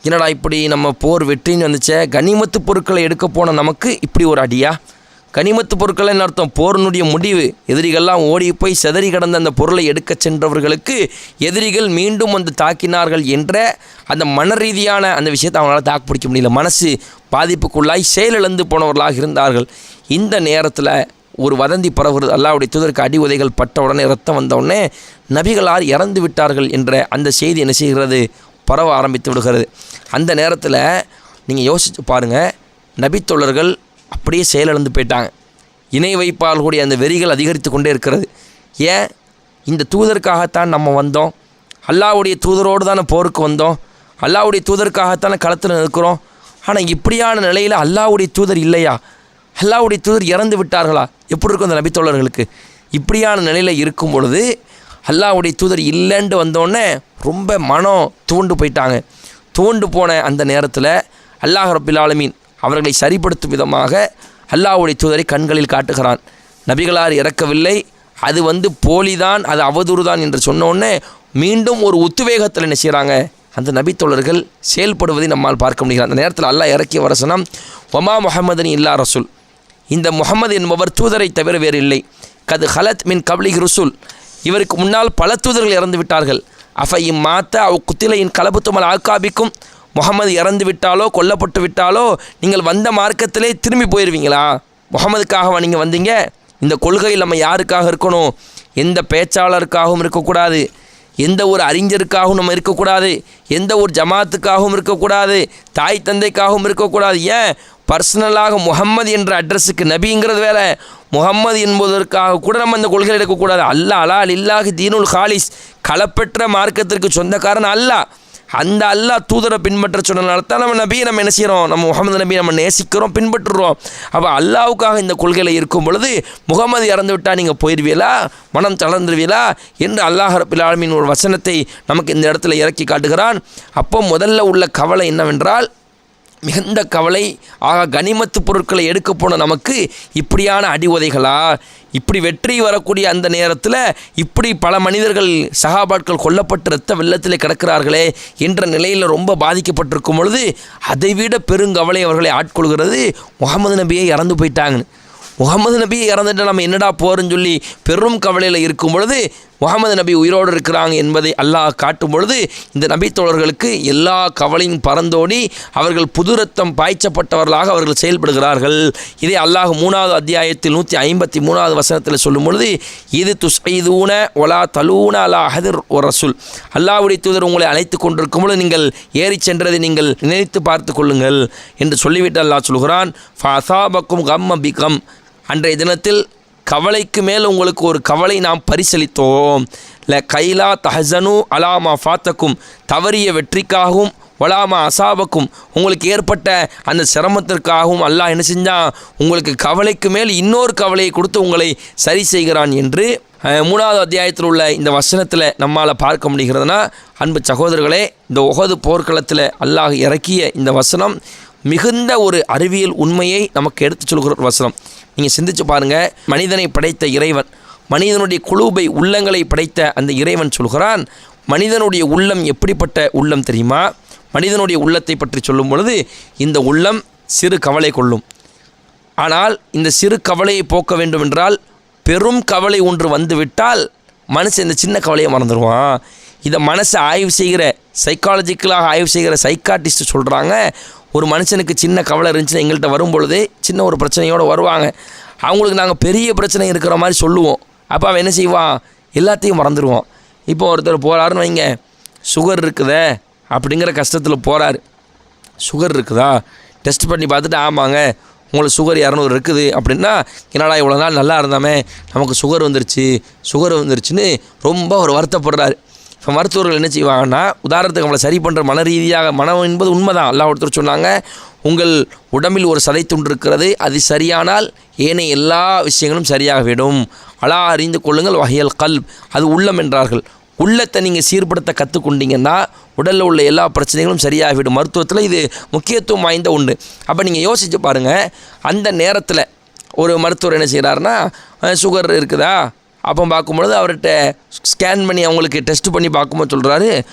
என்னடா இப்படி நம்ம போர் வெற்றின்னு வந்துச்சே, கனிமத்து பொருட்களை எடுக்க போன நமக்கு இப்படி ஒரு அடியா? கனிமத்து பொருட்கள் என்ன அர்த்தம்? போரினுடைய முடிவு. எதிரிகள்லாம் ஓடி போய் செதறி கடந்த அந்த பொருளை எடுக்க சென்றவர்களுக்கு எதிரிகள் மீண்டும் வந்து தாக்கினார்கள் என்ற அந்த மன ரீதியான அந்த விஷயத்தை அவங்களால தாக்கு பிடிக்க முடியல. மனசு பாதிப்புக்குள்ளாய் செயலிழந்து போனவர்களாக இருந்தார்கள். இந்த நேரத்தில் ஒரு வதந்தி பரவுகிறது, அல்லாஹ்வுடைய தூதருக்கு அடி உதைகள் பட்ட உடனே ரத்தம் வந்த உடனே நபிகளார் இறந்து விட்டார்கள் என்ற அந்த செய்தி என்ன செய்கிறது, பரவ ஆரம்பித்து விடுகிறது. அந்த நேரத்தில் நீங்கள் யோசித்து பாருங்கள், நபித்தோழர்கள் அப்படியே செயலிழந்து போயிட்டாங்க. இணை வைப்பாளர்களுடைய அந்த வெறிகள் அதிகரித்து கொண்டே இருக்கிறது. ஏன்? இந்த தூதருக்காகத்தான் நம்ம வந்தோம், அல்லாஹ்வுடைய தூதரோடு தானே போருக்கு வந்தோம், அல்லாஹ்வுடைய தூதருக்காகத்தானே களத்தில் இருக்கிறோம். ஆனால் இப்படியான நிலையில் அல்லாஹ்வுடைய தூதர் இல்லையா, அல்லாஹ்வுடைய தூதர் இறந்து விட்டார்களா, எப்படி இருக்கும் அந்த நபித்தோழர்களுக்கு? இப்படியான நிலையில் இருக்கும் பொழுது அல்லாஹ்வுடைய தூதர் இல்லைன்ட்டு வந்தோடனே ரொம்ப மனம் துவண்டு போயிட்டாங்க. துவண்டு போன அந்த நேரத்தில் அல்லாஹ் ரப்பில் ஆலமீன் அவர்களை சரிப்படுத்தும் விதமாக அல்லாஹ்வுடைய தூதரை கண்களில் காட்டுகிறான். நபிகளார் இறக்கவில்லை, அது போலிதான், அது அவதூறு தான் என்று சொன்னோடனே மீண்டும் ஒரு உத்வேகத்தில் என்ன செய்கிறாங்க, அந்த நபித்தோழர்கள் செயல்படுவதை நம்மால் பார்க்க முடிகிறது. அந்த நேரத்தில் அல்லாஹ் இறக்கிய வசனம், ஒமா முஹம்மதன் இல்லா ரசூல், இந்த முகமது என்பவர் தூதரை தவிர வேறு இல்லை. கது ஹலத் மின் கப்லிக் ருசூல், இவருக்கு முன்னால் பல தூதர்கள் இறந்து விட்டார்கள். அஃபையும் மாத்த அவ் குத்திலையின் கலபுத்துமல் ஆக்காபிக்கும், முகமது இறந்து விட்டாலோ கொல்லப்பட்டு விட்டாலோ நீங்கள் வந்த மார்க்கத்திலே திரும்பி போயிடுவீங்களா? முகமதுக்காகவா நீங்கள் வந்தீங்க? இந்த கொள்கையில் நம்ம யாருக்காக இருக்கணும்? எந்த பேச்சாளருக்காகவும் இருக்கக்கூடாது, எந்த ஒரு அறிஞருக்காகவும் நம்ம இருக்கக்கூடாது, எந்த ஒரு ஜமாத்துக்காகவும் இருக்கக்கூடாது, தாய் தந்தைக்காகவும் இருக்கக்கூடாது. ஏன்? பர்சனலாக முகம்மது என்ற அட்ரஸுக்கு, நபிங்கிறது வேற, முகம்மது என்பதற்காக கூட நம்ம இந்த கொள்கை எடுக்கக்கூடாது. அல்லாஹ் அலா லில்லாஹி தீனுல் ஹாலிஸ், களப்பற்ற மார்க்கத்திற்கு சொந்தக்காரன் அல்லாஹ். அந்த அல்லாஹ் தூதரை பின்பற்ற சொன்னனால தான் நம்ம நபியை நம்ம என்ன செய்கிறோம்? நம்ம முகமது நபியை நம்ம நேசிக்கிறோம், பின்பற்றுறோம். அப்போ அல்லாஹ்வுக்காக இந்த கொள்கையில் இருக்கும் பொழுது முகமது இறந்து விட்டால் நீங்கள் போயிடுவீங்களா, மனம் தளர்ந்துருவீங்களா என்று அல்லாஹ் ரப்பில் ஆலமீன் ஒரு வசனத்தை நமக்கு இந்த இடத்துல இறக்கி காட்டுகிறான். அப்போ முதல்ல உள்ள கவலை என்னவென்றால், மிகுந்த கவலை, ஆக கனிமத்து பொருட்களை எடுக்க போன நமக்கு இப்படியான அடி உதைகளா, இப்படி வெற்றி வரக்கூடிய அந்த நேரத்தில் இப்படி பல மனிதர்கள் சஹாபாட்கள் கொல்லப்பட்டு இரத்த வெள்ளத்தில் கிடக்கிறார்களே என்ற நிலையில் ரொம்ப பாதிக்கப்பட்டிருக்கும் பொழுது அதைவிட பெருங்கவலை அவர்களை ஆட்கொள்கிறது. முகமது நபியை இறந்து போயிட்டாங்கன்னு. முகமது நபியை இறந்துட்டு நம்ம என்னடா போகிறோன்னு சொல்லி பெரும் கவலையில் இருக்கும் பொழுது முகமது நபி உயிரோடு இருக்கிறாங்க என்பதை அல்லாஹ் காட்டும் பொழுது இந்த நபித்தோழர்களுக்கு எல்லா கவலையும் பறந்தோடி அவர்கள் புது ரத்தம் பாய்ச்சப்பட்டவர்களாக அவர்கள் செயல்படுகிறார்கள். இதை அல்லாஹ் 3வது அத்தியாயத்தில் 153வது வசனத்தில் சொல்லும் பொழுது, இது துஸ்ஐதூன ஒலா தலூன அலா அஹதிர் ஒரு ரசூல், அல்லாஹ்வுடைய தூதர் உங்களை அழைத்து கொண்டிருக்கும் பொழுது நீங்கள் ஏறி சென்றதை நீங்கள் நினைத்து பார்த்து கொள்ளுங்கள் என்று சொல்லிவிட்டு அல்லாஹ் சொல்கிறான். ஃபஅஸாபக்கும் கம்ம பிகம், அன்றைய தினத்தில் கவலைக்கு மேல் உங்களுக்கு ஒரு கவலை நாம் பரிசளித்தோம். ல கைலா தஹசனு அலாமா ஃபாத்தக்கும், தவறிய வெற்றிக்காகவும் வலாமா அசாபக்கும், உங்களுக்கு ஏற்பட்ட அந்த சிரமத்திற்காகவும் அல்லாஹ் என்ன செஞ்சான்? உங்களுக்கு கவலைக்கு மேல் இன்னொரு கவலையை கொடுத்து உங்களை சரி செய்கிறான் என்று 3வது அத்தியாயத்தில் உள்ள இந்த வசனத்தில் நம்மால் பார்க்க முடிகிறதுனா, அன்பு சகோதரர்களே, இந்த உஹது போர்க்களத்தில் அல்லாஹ் இறக்கிய இந்த வசனம் மிகுந்த ஒரு அறிவியல் உண்மையை நமக்கு எடுத்து சொல்கிற ஒரு வசனம். நீங்கள் சிந்திச்சு பாருங்கள். மனிதனை படைத்த இறைவன், மனிதனுடைய குலூபை உள்ளங்களை படைத்த அந்த இறைவன் சொல்கிறான், மனிதனுடைய உள்ளம் எப்படிப்பட்ட உள்ளம் தெரியுமா? மனிதனுடைய உள்ளத்தை பற்றி சொல்லும் பொழுது, இந்த உள்ளம் சிறு கவலை கொள்ளும். ஆனால் இந்த சிறு கவலையை போக்க வேண்டும் என்றால் பெரும் கவலை ஒன்று வந்துவிட்டால் மனுஷன் இந்த சின்ன கவலையை மறந்துடுவான். இதை மனசை ஆய்வு செய்கிற, சைக்காலஜிக்கலாக ஆய்வு செய்கிற சைக்காட்டிஸ்ட் சொல்கிறாங்க, ஒரு மனுஷனுக்கு சின்ன கவலை இருந்துச்சுன்னா எங்கள்கிட்ட வரும்பொழுதே சின்ன ஒரு பிரச்சனையோடு வருவாங்க. அவங்களுக்கு நாங்கள் பெரிய பிரச்சனை இருக்கிற மாதிரி சொல்லுவோம். அப்போ அவன் என்ன செய்வான்? எல்லாத்தையும் மறந்துடுவான். இப்போ ஒருத்தர் போகிறாருன்னு வைங்க, சுகர் இருக்குதே அப்படிங்கிற கஷ்டத்தில் போகிறாரு. சுகர் இருக்குதா டெஸ்ட் பண்ணி பார்த்துட்டு, ஆமாங்க உங்களுக்கு சுகர் 200 இருக்குது அப்படின்னா, என்னடா இவ்வளோ நாள் நல்லா இருந்தாமே நமக்கு சுகர் வந்துருச்சுன்னு ரொம்ப ஒரு வருத்தப்படுறாரு. இப்போ மருத்துவர்கள் என்ன செய்வாங்கன்னா, உதாரணத்துக்கு நம்மளை சரி பண்ணுற மன ரீதியாக, மனம் என்பது உண்மைதான். அல்லாஹ் ஒருத்தர் சொன்னாங்க, உங்கள் உடம்பில் ஒரு சதை துண்டு இருக்கிறது, அது சரியானால் ஏனைய எல்லா விஷயங்களும் சரியாகிவிடும். அலா அறிந்து கொள்ளுங்கள் வஹியல் கல்ப், அது உள்ளம் என்றார்கள். உள்ளத்தை நீங்கள் சீர்படுத்த கற்றுக்கொண்டீங்கன்னா உடலில் உள்ள எல்லா பிரச்சனைகளும் சரியாகிவிடும். மருத்துவத்தில் இது முக்கியத்துவம் வாய்ந்த உண்டு. அப்போ நீங்கள் யோசித்து பாருங்கள், அந்த நேரத்தில் ஒரு மருத்துவர் என்ன செய்கிறாருன்னா, சுகர் இருக்குதா அப்போ பார்க்கும்பொழுது அவர்கிட்ட ஸ்கேன் பண்ணி அவங்களுக்கு டெஸ்ட் பண்ணி பார்க்கும்போது சொல்கிறாரு,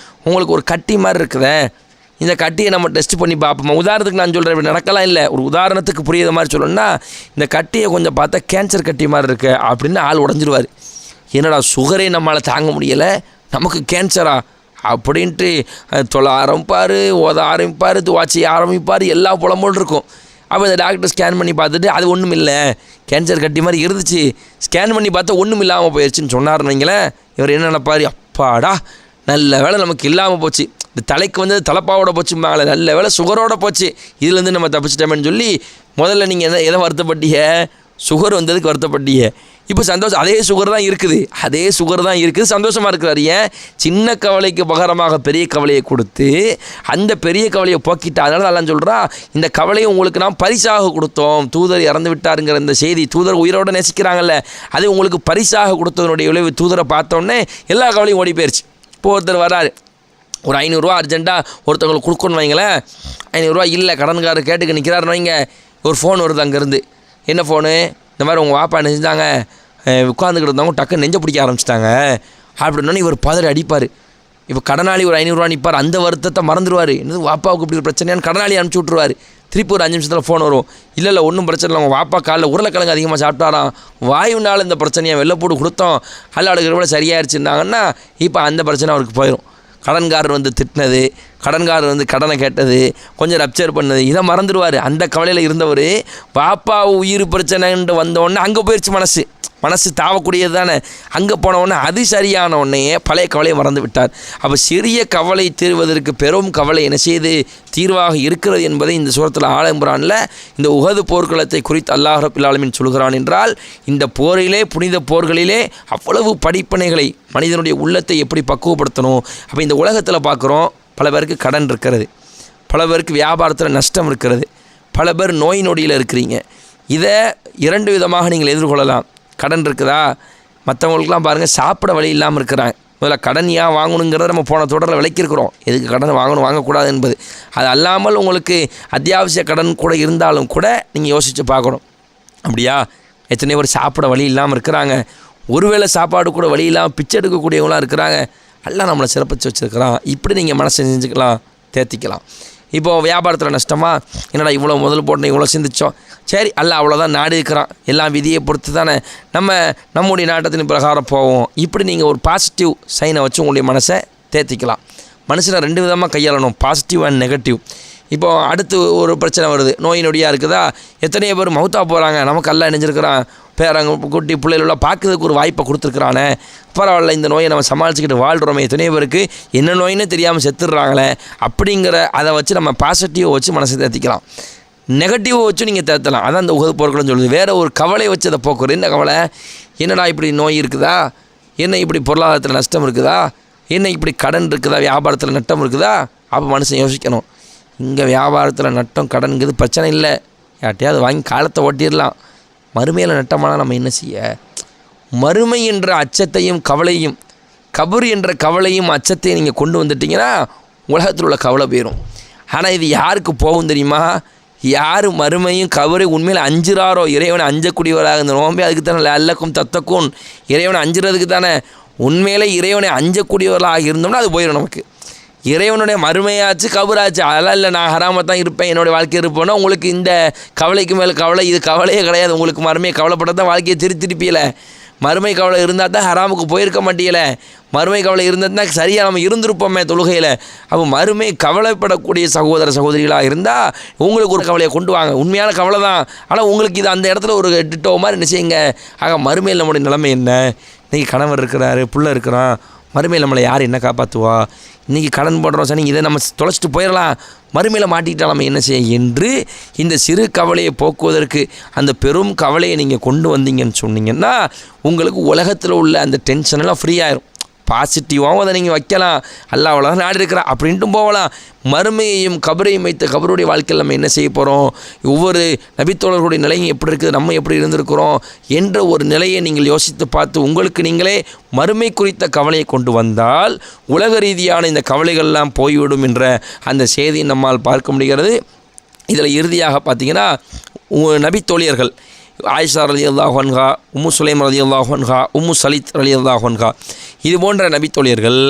உங்களுக்கு ஒரு கட்டி மாதிரி இருக்குதே, இந்த கட்டியை நம்ம டெஸ்ட் பண்ணி பார்ப்போமா. உதாரணத்துக்கு நான் சொல்கிறேன், இப்படி நடக்கலாம் இல்லை, ஒரு உதாரணத்துக்கு புரியுற மாதிரி சொல்லணும்னா, இந்த கட்டியை கொஞ்சம் பார்த்தா கேன்சர் கட்டி மாதிரி இருக்கு அப்படின்னு ஆள் உடஞ்சிருவார். என்னடா சுகரே நம்மளால் தாங்க முடியலை, நமக்கு கேன்சரா அப்படின்ட்டு தொலை ஆரம்பிப்பார், ஓத ஆரம்பிப்பார், துவாச்சி ஆரம்பிப்பார், எல்லா புலம்போடு இருக்கும். அப்போ இந்த டாக்டர் ஸ்கேன் பண்ணி பார்த்துட்டு அது ஒன்றும் இல்லை, கேன்சர் கட்டி மாதிரி இருந்துச்சு, ஸ்கேன் பண்ணி பார்த்தா ஒன்றும் இல்லாமல் போயிடுச்சுன்னு சொன்னார்னு வைங்களேன். இவர் என்ன நினைப்பார்? அப்பாடா நல்ல வேலை நமக்கு இல்லாமல் போச்சு, இந்த தலைக்கு வந்து தலைப்பாவோட போச்சும்பாங்களே, நல்ல வேலை சுகரோட போச்சு, இதுலேருந்து நம்ம தப்பிச்சிட்டோமேன்னு சொல்லி முதல்ல நீங்கள் எதை வருத்தப்பட்டீங்க? சுகர் வந்ததுக்கு வருத்தப்பட்டீங்க. இப்போ சந்தோஷம், அதே சுகர் தான் இருக்குது, சந்தோஷமாக இருக்கிறார். ஏன்? சின்ன கவலைக்கு பகரமாக பெரிய கவலையை கொடுத்து அந்த பெரிய கவலையை போக்கிட்டு, அதனால தான் சொல்கிறா, இந்த கவலையை உங்களுக்கு நாம் பரிசாக கொடுத்தோம். தூதர் இறந்து விட்டாருங்கிற இந்த செய்தி, தூதர் உயிரோடு நேசிக்கிறாங்கல்ல, அது உங்களுக்கு பரிசாக கொடுத்ததனுடைய விளைவு. தூதரை பார்த்தோன்னே எல்லா கவலையும் ஓடி போயிடுச்சு. இப்போ ஒருத்தர் வராரு, ஒரு 500 ரூபா அர்ஜென்ட்டாக ஒருத்தவங்களுக்கு கொடுக்கணும்னு வைங்களேன். 500 ரூபா இல்லை, கடன்காரர் கேட்டுக்கு நிற்கிறாருன்னு வைங்க. ஒரு ஃபோன் வருது அங்கேருந்து. என்ன ஃபோனு? இந்த மாதிரி உங்கள் வாப்பா என்ன செஞ்சாங்க, உட்காந்துக்கிட்டு இருந்தவங்க டக்குன்னு நெஞ்ச பிடிக்க ஆரம்பிச்சிட்டாங்க அப்படின்னோடனே இவர் பதறி அடிப்பார். இப்போ கடனாளி ஒரு 500 ரூபா நிற்பார், அந்த வருத்தத்தை மறந்துடுவார். என்னது வாப்பாவுக்கு இப்படி ஒரு பிரச்சனையான்னு கடனாளி அனுப்பிச்சி விட்ருவார். திருப்பி ஒரு 5 நிமிஷத்தில் ஃபோன் வரும், இல்லை ஒன்றும் பிரச்சனை இல்லை, உங்கள் வாப்பா காலைல உருளைக்கிழங்கு அதிகமாக சாப்பிட்டாராம், வாயுனால இந்த பிரச்சனையை வெள்ளை போட்டு கொடுத்தோம், கல்லாடுகிற விட சரியாயிருச்சுருந்தாங்கன்னா இப்போ அந்த பிரச்சனை அவருக்கு போயிடும். கடன்காரர் வந்து திட்டினது, கடன்காரர் வந்து கடனை கேட்டது, கொஞ்சம் ரப்சர் பண்ணது, இதை மறந்துடுவார். அந்த கவலையில் இருந்தவர் பாப்பா உயிர் பிரச்சனைன்ட்டு வந்தோடனே அங்கே போயிடுச்சு. மனசு தாவக்கூடியது தானே. அங்கே போனவுடனே அது சரியான உடனே பழைய கவலையை மறந்து விட்டார். அப்போ சிறிய கவலை தீர்வதற்கு பெரும் கவலை என்ன செய்து தீர்வாக இருக்கிறது என்பதை இந்த சூரத்தில் ஆலம்புரானில் இந்த உஹது போர்க்களத்தை குறித்து அல்லாஹ் ரப்பில் ஆலமீன் சொல்கிறான் என்றால், இந்த போரிலே, புனித போர்களிலே அவ்வளவு படிப்பினைகளை, மனிதனுடைய உள்ளத்தை எப்படி பக்குவப்படுத்தணும். அப்போ இந்த உலகத்தில் பார்க்குறோம், பல பேருக்கு கடன் இருக்கிறது, பல பேருக்கு வியாபாரத்தில் நஷ்டம் இருக்கிறது, பல பேர் நோய் நொடியில் இருக்கிறீங்க. இதை 2 விதமாக நீங்கள் எதிர்கொள்ளலாம். கடன் இருக்குதா, மற்றவங்களுக்குலாம் பாருங்கள் சாப்பிட வழி இல்லாமல் இருக்கிறாங்க. முதல்ல கடன் ஏன் வாங்கணுங்கிறத நம்ம போன தொடரில் விளக்கியிருக்கிறோம், எதுக்கு கடன் வாங்கணும் வாங்கக்கூடாது என்பது. அது அல்லாமல் உங்களுக்கு அத்தியாவசிய கடன் கூட இருந்தாலும் கூட நீங்கள் யோசித்து பார்க்கணும். அப்படியா, எத்தனை பேர் சாப்பிட வழி இல்லாமல் இருக்கிறாங்க, ஒருவேளை சாப்பாடு கூட வழி இல்லாமல் பிச்சை எடுக்கக்கூடியவங்களாம் இருக்கிறாங்க. எல்லாம் நம்மளை சிறப்பிச்சு வச்சுருக்கிறான். இப்படி நீங்கள் மனசை செஞ்சுக்கலாம், தேர்த்திக்கலாம். இப்போது வியாபாரத்தில் நஷ்டமா, என்னடா இவ்வளோ முதல் போட்டு இவ்வளோ சிந்திச்சோம், சரி அல்ல அவ்வளோதான், நாடு இருக்கிறான், எல்லாம் விதியை பொறுத்து தானே நம்முடைய நாட்டத்தின் பிரகாரம் போவோம். இப்படி நீங்கள் ஒரு பாசிட்டிவ் சைனை வச்சு உங்களுடைய மனசை தேர்த்திக்கலாம். மனுஷனை 2 விதமாக கையாளணும், பாசிட்டிவ் அண்ட் நெகட்டிவ். இப்போது அடுத்து ஒரு பிரச்சனை வருது, நோய் நொடியாக இருக்குதா, எத்தனையோ பேர் மவுத்தா போகிறாங்க, நமக்கு எல்லாம் இணைஞ்சிருக்கிறான், பேரங்க குட்டி பிள்ளைகளெல்லாம் பார்க்கறதுக்கு ஒரு வாய்ப்பை கொடுத்துருக்குறானே, பரவாயில்ல இந்த நோயை நம்ம சமாளிச்சுக்கிட்டு வாழ்கிறோமே, எத்தனையோ பேருக்கு என்ன நோயின்னு தெரியாமல் செத்துடுறாங்களே, அப்படிங்கிற அதை வச்சு நம்ம பாசிட்டிவை வச்சு மனசை தேர்த்திக்கலாம். நெகட்டிவை வச்சு நீங்கள் தேர்த்தலாம். அதான் அந்த உகது போர்க்களம்னு சொல்லுது. வேறு ஒரு கவலை வச்சு அதை போக்குறது. என்ன கவலை, என்னடா இப்படி நோய் இருக்குதா, என்ன இப்படி பொருளாதாரத்தில் நஷ்டம் இருக்குதா, என்ன இப்படி கடன் இருக்குதா, வியாபாரத்தில் நட்டம் இருக்குதா. அப்போ மனுஷன் யோசிக்கணும், இங்கே வியாபாரத்தில் நட்டம் கடன்கிறது பிரச்சனை இல்லை, யார்ட்டையாவது வாங்கி காலத்தை ஓட்டிடலாம். மறுமையில் நட்டமானால் நம்ம என்ன செய்ய? மறுமை என்ற அச்சத்தையும் கவலையும், கபர் என்ற கவலையும் அச்சத்தையும் நீங்கள் கொண்டு வந்துட்டிங்கன்னா உலகத்தில் உள்ள கவலை போயிடும். ஆனால் இது யாருக்கு போகும் தெரியுமா? யார் மறுமையும் கபரை உண்மையில் அஞ்சுறாரோ, இறைவனை அஞ்சக்கூடியவராக, இந்த நோம்பே அதுக்கு தானே அல்லக்கும் தத்தக்கும், இறைவனை அஞ்சுறதுக்கு தானே. உண்மையிலே இறைவனை அஞ்சக்கூடியவர்களாக இருந்தோம்னா அது போயிடும் நமக்கு. இறைவனுடைய மறுமையாச்சு கபராச்சு, அதெல்லாம் இல்லை நான் ஹராமத்தான் தான் இருப்பேன், என்னுடைய வாழ்க்கை இருப்பேன்னா உங்களுக்கு இந்த கவலைக்கு மேலே கவலை, இது கவலையே கிடையாது. உங்களுக்கு மறுமையை கவலைப்பட தான் வாழ்க்கையை திருப்பியில. மறுமை கவலை இருந்தால் தான் ஹராமுக்கு போயிருக்க மாட்டீங்கள. மறுமை கவலை இருந்தால் தான் சரியாக நம்ம இருந்திருப்போமே தொழுகையில். அப்போ மறுமை கவலைப்படக்கூடிய சகோதர சகோதரிகளாக இருந்தால் உங்களுக்கு ஒரு கவலையை கொண்டு வாங்க, உண்மையான கவலை தான். ஆனால் உங்களுக்கு இது அந்த இடத்துல ஒரு டிட்டோ மாதிரி என்ன செய்யுங்க. ஆக மறுமையில் நம்முடைய நிலைமை என்ன? இன்றைக்கி கணவர் இருக்கிறாரு, பிள்ளை இருக்கிறான், மறுமையில் நம்மளை யார் என்ன காப்பாற்றுவா? இன்றைக்கி கடன் போடுறோம், சரி இதை நம்ம தொலைச்சிட்டு போயிடலாம், மறுமையில் மாட்டிக்கிட்டால் நம்ம என்ன செய்ய என்று இந்த சிறு கவலையை போக்குவதற்கு அந்த பெரும் கவலையை நீங்கள் கொண்டு வந்தீங்கன்னு சொன்னீங்கன்னா உங்களுக்கு உலகத்தில் உள்ள அந்த டென்ஷனெல்லாம் ஃப்ரீ ஆயிரும். பாசிட்டிவாகவும் அதை நீங்கள் வைக்கலாம், அல்லாஹ் உலகம் நாடு இருக்கிறா அப்படின்ட்டும் போகலாம். மறுமையையும் கபரையும் வைத்த கபருடைய வாழ்க்கையில் நம்ம என்ன செய்ய போகிறோம், ஒவ்வொரு நபித்தோழர்களுடைய நிலையும் எப்படி இருக்குது, நம்ம எப்படி இருந்திருக்கிறோம் என்ற ஒரு நிலையை நீங்கள் யோசித்து பார்த்து உங்களுக்கு நீங்களே மறுமை குறித்த கவலையை கொண்டு வந்தால் உலக ரீதியான இந்த கவலைகள்லாம் போய்விடும் என்ற அந்த செய்தியை நம்மால் பார்க்க முடிகிறது. இதில் இறுதியாக பார்த்தீங்கன்னா நபித்தோழியர்கள் ஆயிஷா ரலியல்லாஹு அன்ஹா, உம்மு சுலைம் ரலியல்லாஹு அன்ஹா, உம்மு சலித் ரலியல்லாஹு அன்ஹா, இது போன்ற நபித்தோழியர்கள்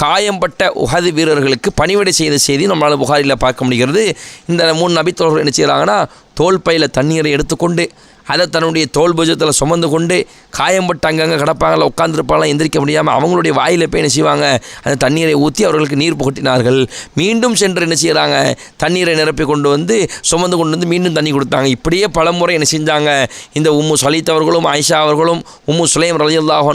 காயம்பட்ட உஹது வீரர்களுக்கு பணிவிடை செய்த செய்தி நம்மளால் புகாரில் பார்க்க முடிகிறது. இந்த 3 நபித்தோழர்கள் என்ன செய்கிறாங்கன்னா, தோல் பையில் தண்ணீரை எடுத்துக்கொண்டு அதை தன்னுடைய தோல் பூஜத்தில் சுமந்து கொண்டு காயம்பட்டு அங்கங்கே கிடப்பாங்கள, உட்காந்துருப்பாங்களாம், எந்திரிக்க முடியாமல் அவங்களுடைய வாயில் போய் என்ன செய்வாங்க, அந்த தண்ணீரை ஊற்றி அவர்களுக்கு நீர் புகட்டினார்கள். மீண்டும் சென்று என்ன செய்கிறாங்க, தண்ணீரை நிரப்பி கொண்டு வந்து சுமந்து கொண்டு வந்து மீண்டும் தண்ணி கொடுத்தாங்க. இப்படியே பல முறை என்ன செஞ்சாங்க, இந்த உம்மு சலித் அவர்களும் ஆயிஷா அவர்களும் உம்மு சுலைம் ரலியல்லாஹு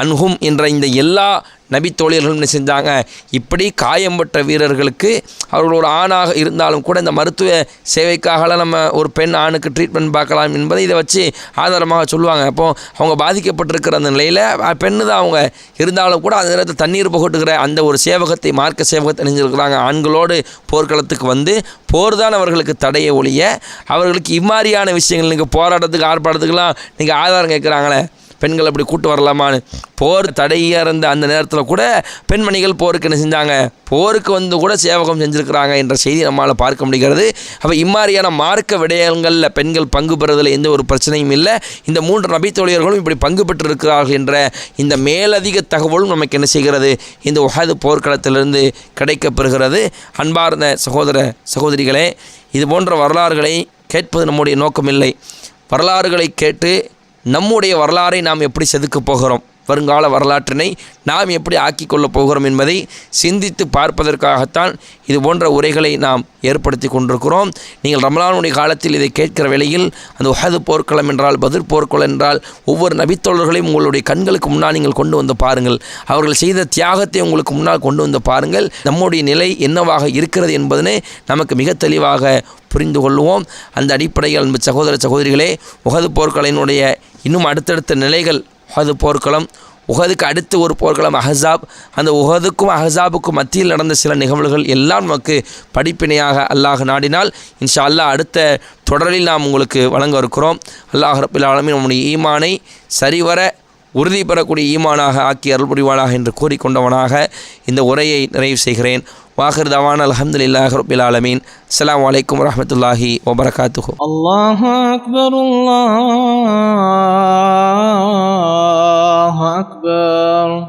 அன்ஹும் என்ற இந்த எல்லா நபித்தோழியர்களும் என்ன செஞ்சாங்க, இப்படி காயம்பட்ட வீரர்களுக்கு அவர்கள் ஒரு ஆணாக இருந்தாலும் கூட இந்த மருத்துவ சேவைக்காகலாம் நம்ம ஒரு பெண் ஆணுக்கு ட்ரீட்மெண்ட் பார்க்கலாம் என்பதை இதை வச்சு ஆதாரமாக சொல்லுவாங்க. அப்போது அவங்க பாதிக்கப்பட்டிருக்கிற அந்த நிலையில் பெண்ணு தான் அவங்க இருந்தாலும் கூட அந்த நேரத்தில் தண்ணீர் புகட்டுகிற அந்த ஒரு சேவகத்தை, மார்க்க சேவகத்தை அணிஞ்சிருக்கிறாங்க. ஆண்களோடு போர்க்களத்துக்கு வந்து போர் தான் அவர்களுக்கு தடையை ஒழிய அவர்களுக்கு இம்மாதிரியான விஷயங்கள் நீங்கள் போராட்டத்துக்கு ஆர்ப்பாட்டத்துக்கெல்லாம் நீங்கள் ஆதாரம் கேட்குறாங்களே, பெண்கள் அப்படி கூட்டு வரலாமான்னு. போர் தடையாக இருந்த அந்த நேரத்தில் கூட பெண்மணிகள் போருக்கு என்ன செஞ்சாங்க, போருக்கு வந்து கூட சேவகம் செஞ்சுருக்கிறாங்க என்ற செய்தி நம்மளால் பார்க்க முடிகிறது. அப்போ இம்மாதிரியான மார்க்க விடயங்களில் பெண்கள் பங்கு பெறுவதில் எந்த ஒரு பிரச்சனையும் இல்லை. இந்த 3 நபித்தோழியர்களும் இப்படி பங்கு பெற்றிருக்கிறார்கள் என்ற இந்த மேலதிக தகவலும் நமக்கு என்ன செய்கிறது, இந்த உஹது போர்க்களத்திலிருந்து கிடைக்கப்பெறுகிறது. அன்பார்ந்த சகோதர சகோதரிகளே, இது போன்ற வரலாறுகளை கேட்பது நம்முடைய நோக்கமில்லை. வரலாறுகளை கேட்டு நம்முடைய வரலாறை நாம் எப்படி செதுக்கப் போகிறோம், வருங்கால வரலாற்றினை நாம் எப்படி ஆக்கிக் கொள்ளப் போகிறோம் என்பதை சிந்தித்து பார்ப்பதற்காகத்தான் இது போன்ற உரைகளை நாம் ஏற்படுத்தி கொண்டிருக்கிறோம். நீங்கள் ரமலானுடைய காலத்தில் இதை கேட்கிற வேளையில் அந்த உஹது போர்க்களம் என்றால், பத்ர் போர்க்களம் என்றால் ஒவ்வொரு நபித்தோழர்களையும் உங்களுடைய கண்களுக்கு முன்னால் நீங்கள் கொண்டு வந்து பாருங்கள். அவர்கள் செய்த தியாகத்தை உங்களுக்கு முன்னால் கொண்டு வந்து பாருங்கள். நம்முடைய நிலை என்னவாக இருக்கிறது என்பதனை நமக்கு மிக தெளிவாக புரிந்து கொள்வோம். அந்த அடிப்படையில் அன்பு சகோதர சகோதரிகளே, உஹது போர்க்களினுடைய இன்னும் அடுத்தடுத்த நிலைகள், உஹது போர்க்களம், உஹதுக்கு அடுத்து ஒரு போர்க்களம் அஹஸாப், அந்த உஹதுக்கும் அஹஸாபுக்கும் மத்தியில் நடந்த சில நிகழ்வுகள் எல்லாம் நமக்கு படிப்பினையாக அல்லாஹ் நாடினால் இன்ஷா அல்லாஹ் அடுத்த தொடரில் நாம் உங்களுக்கு வழங்க இருக்கிறோம். அல்லாஹ் ரப்பில் ஆலமீன் நம்முடைய ஈமானை சரிவர உறுதி பெறக்கூடிய ஈமானாக ஆக்கி அருள் புரிவானாக என்று கூறிக்கொண்டவனாக இந்த உரையை நிறைவு செய்கிறேன். வாஹிர் தவான் அல்ஹம்துலில்லாஹி ரப்பில் ஆலமீன். அஸ்ஸலாமு அலைக்கும் வரஹ்மத்துல்லாஹி வபரகாத்துஹு. அல்லாஹு அக்பர், அல்லாஹு அக்பர்.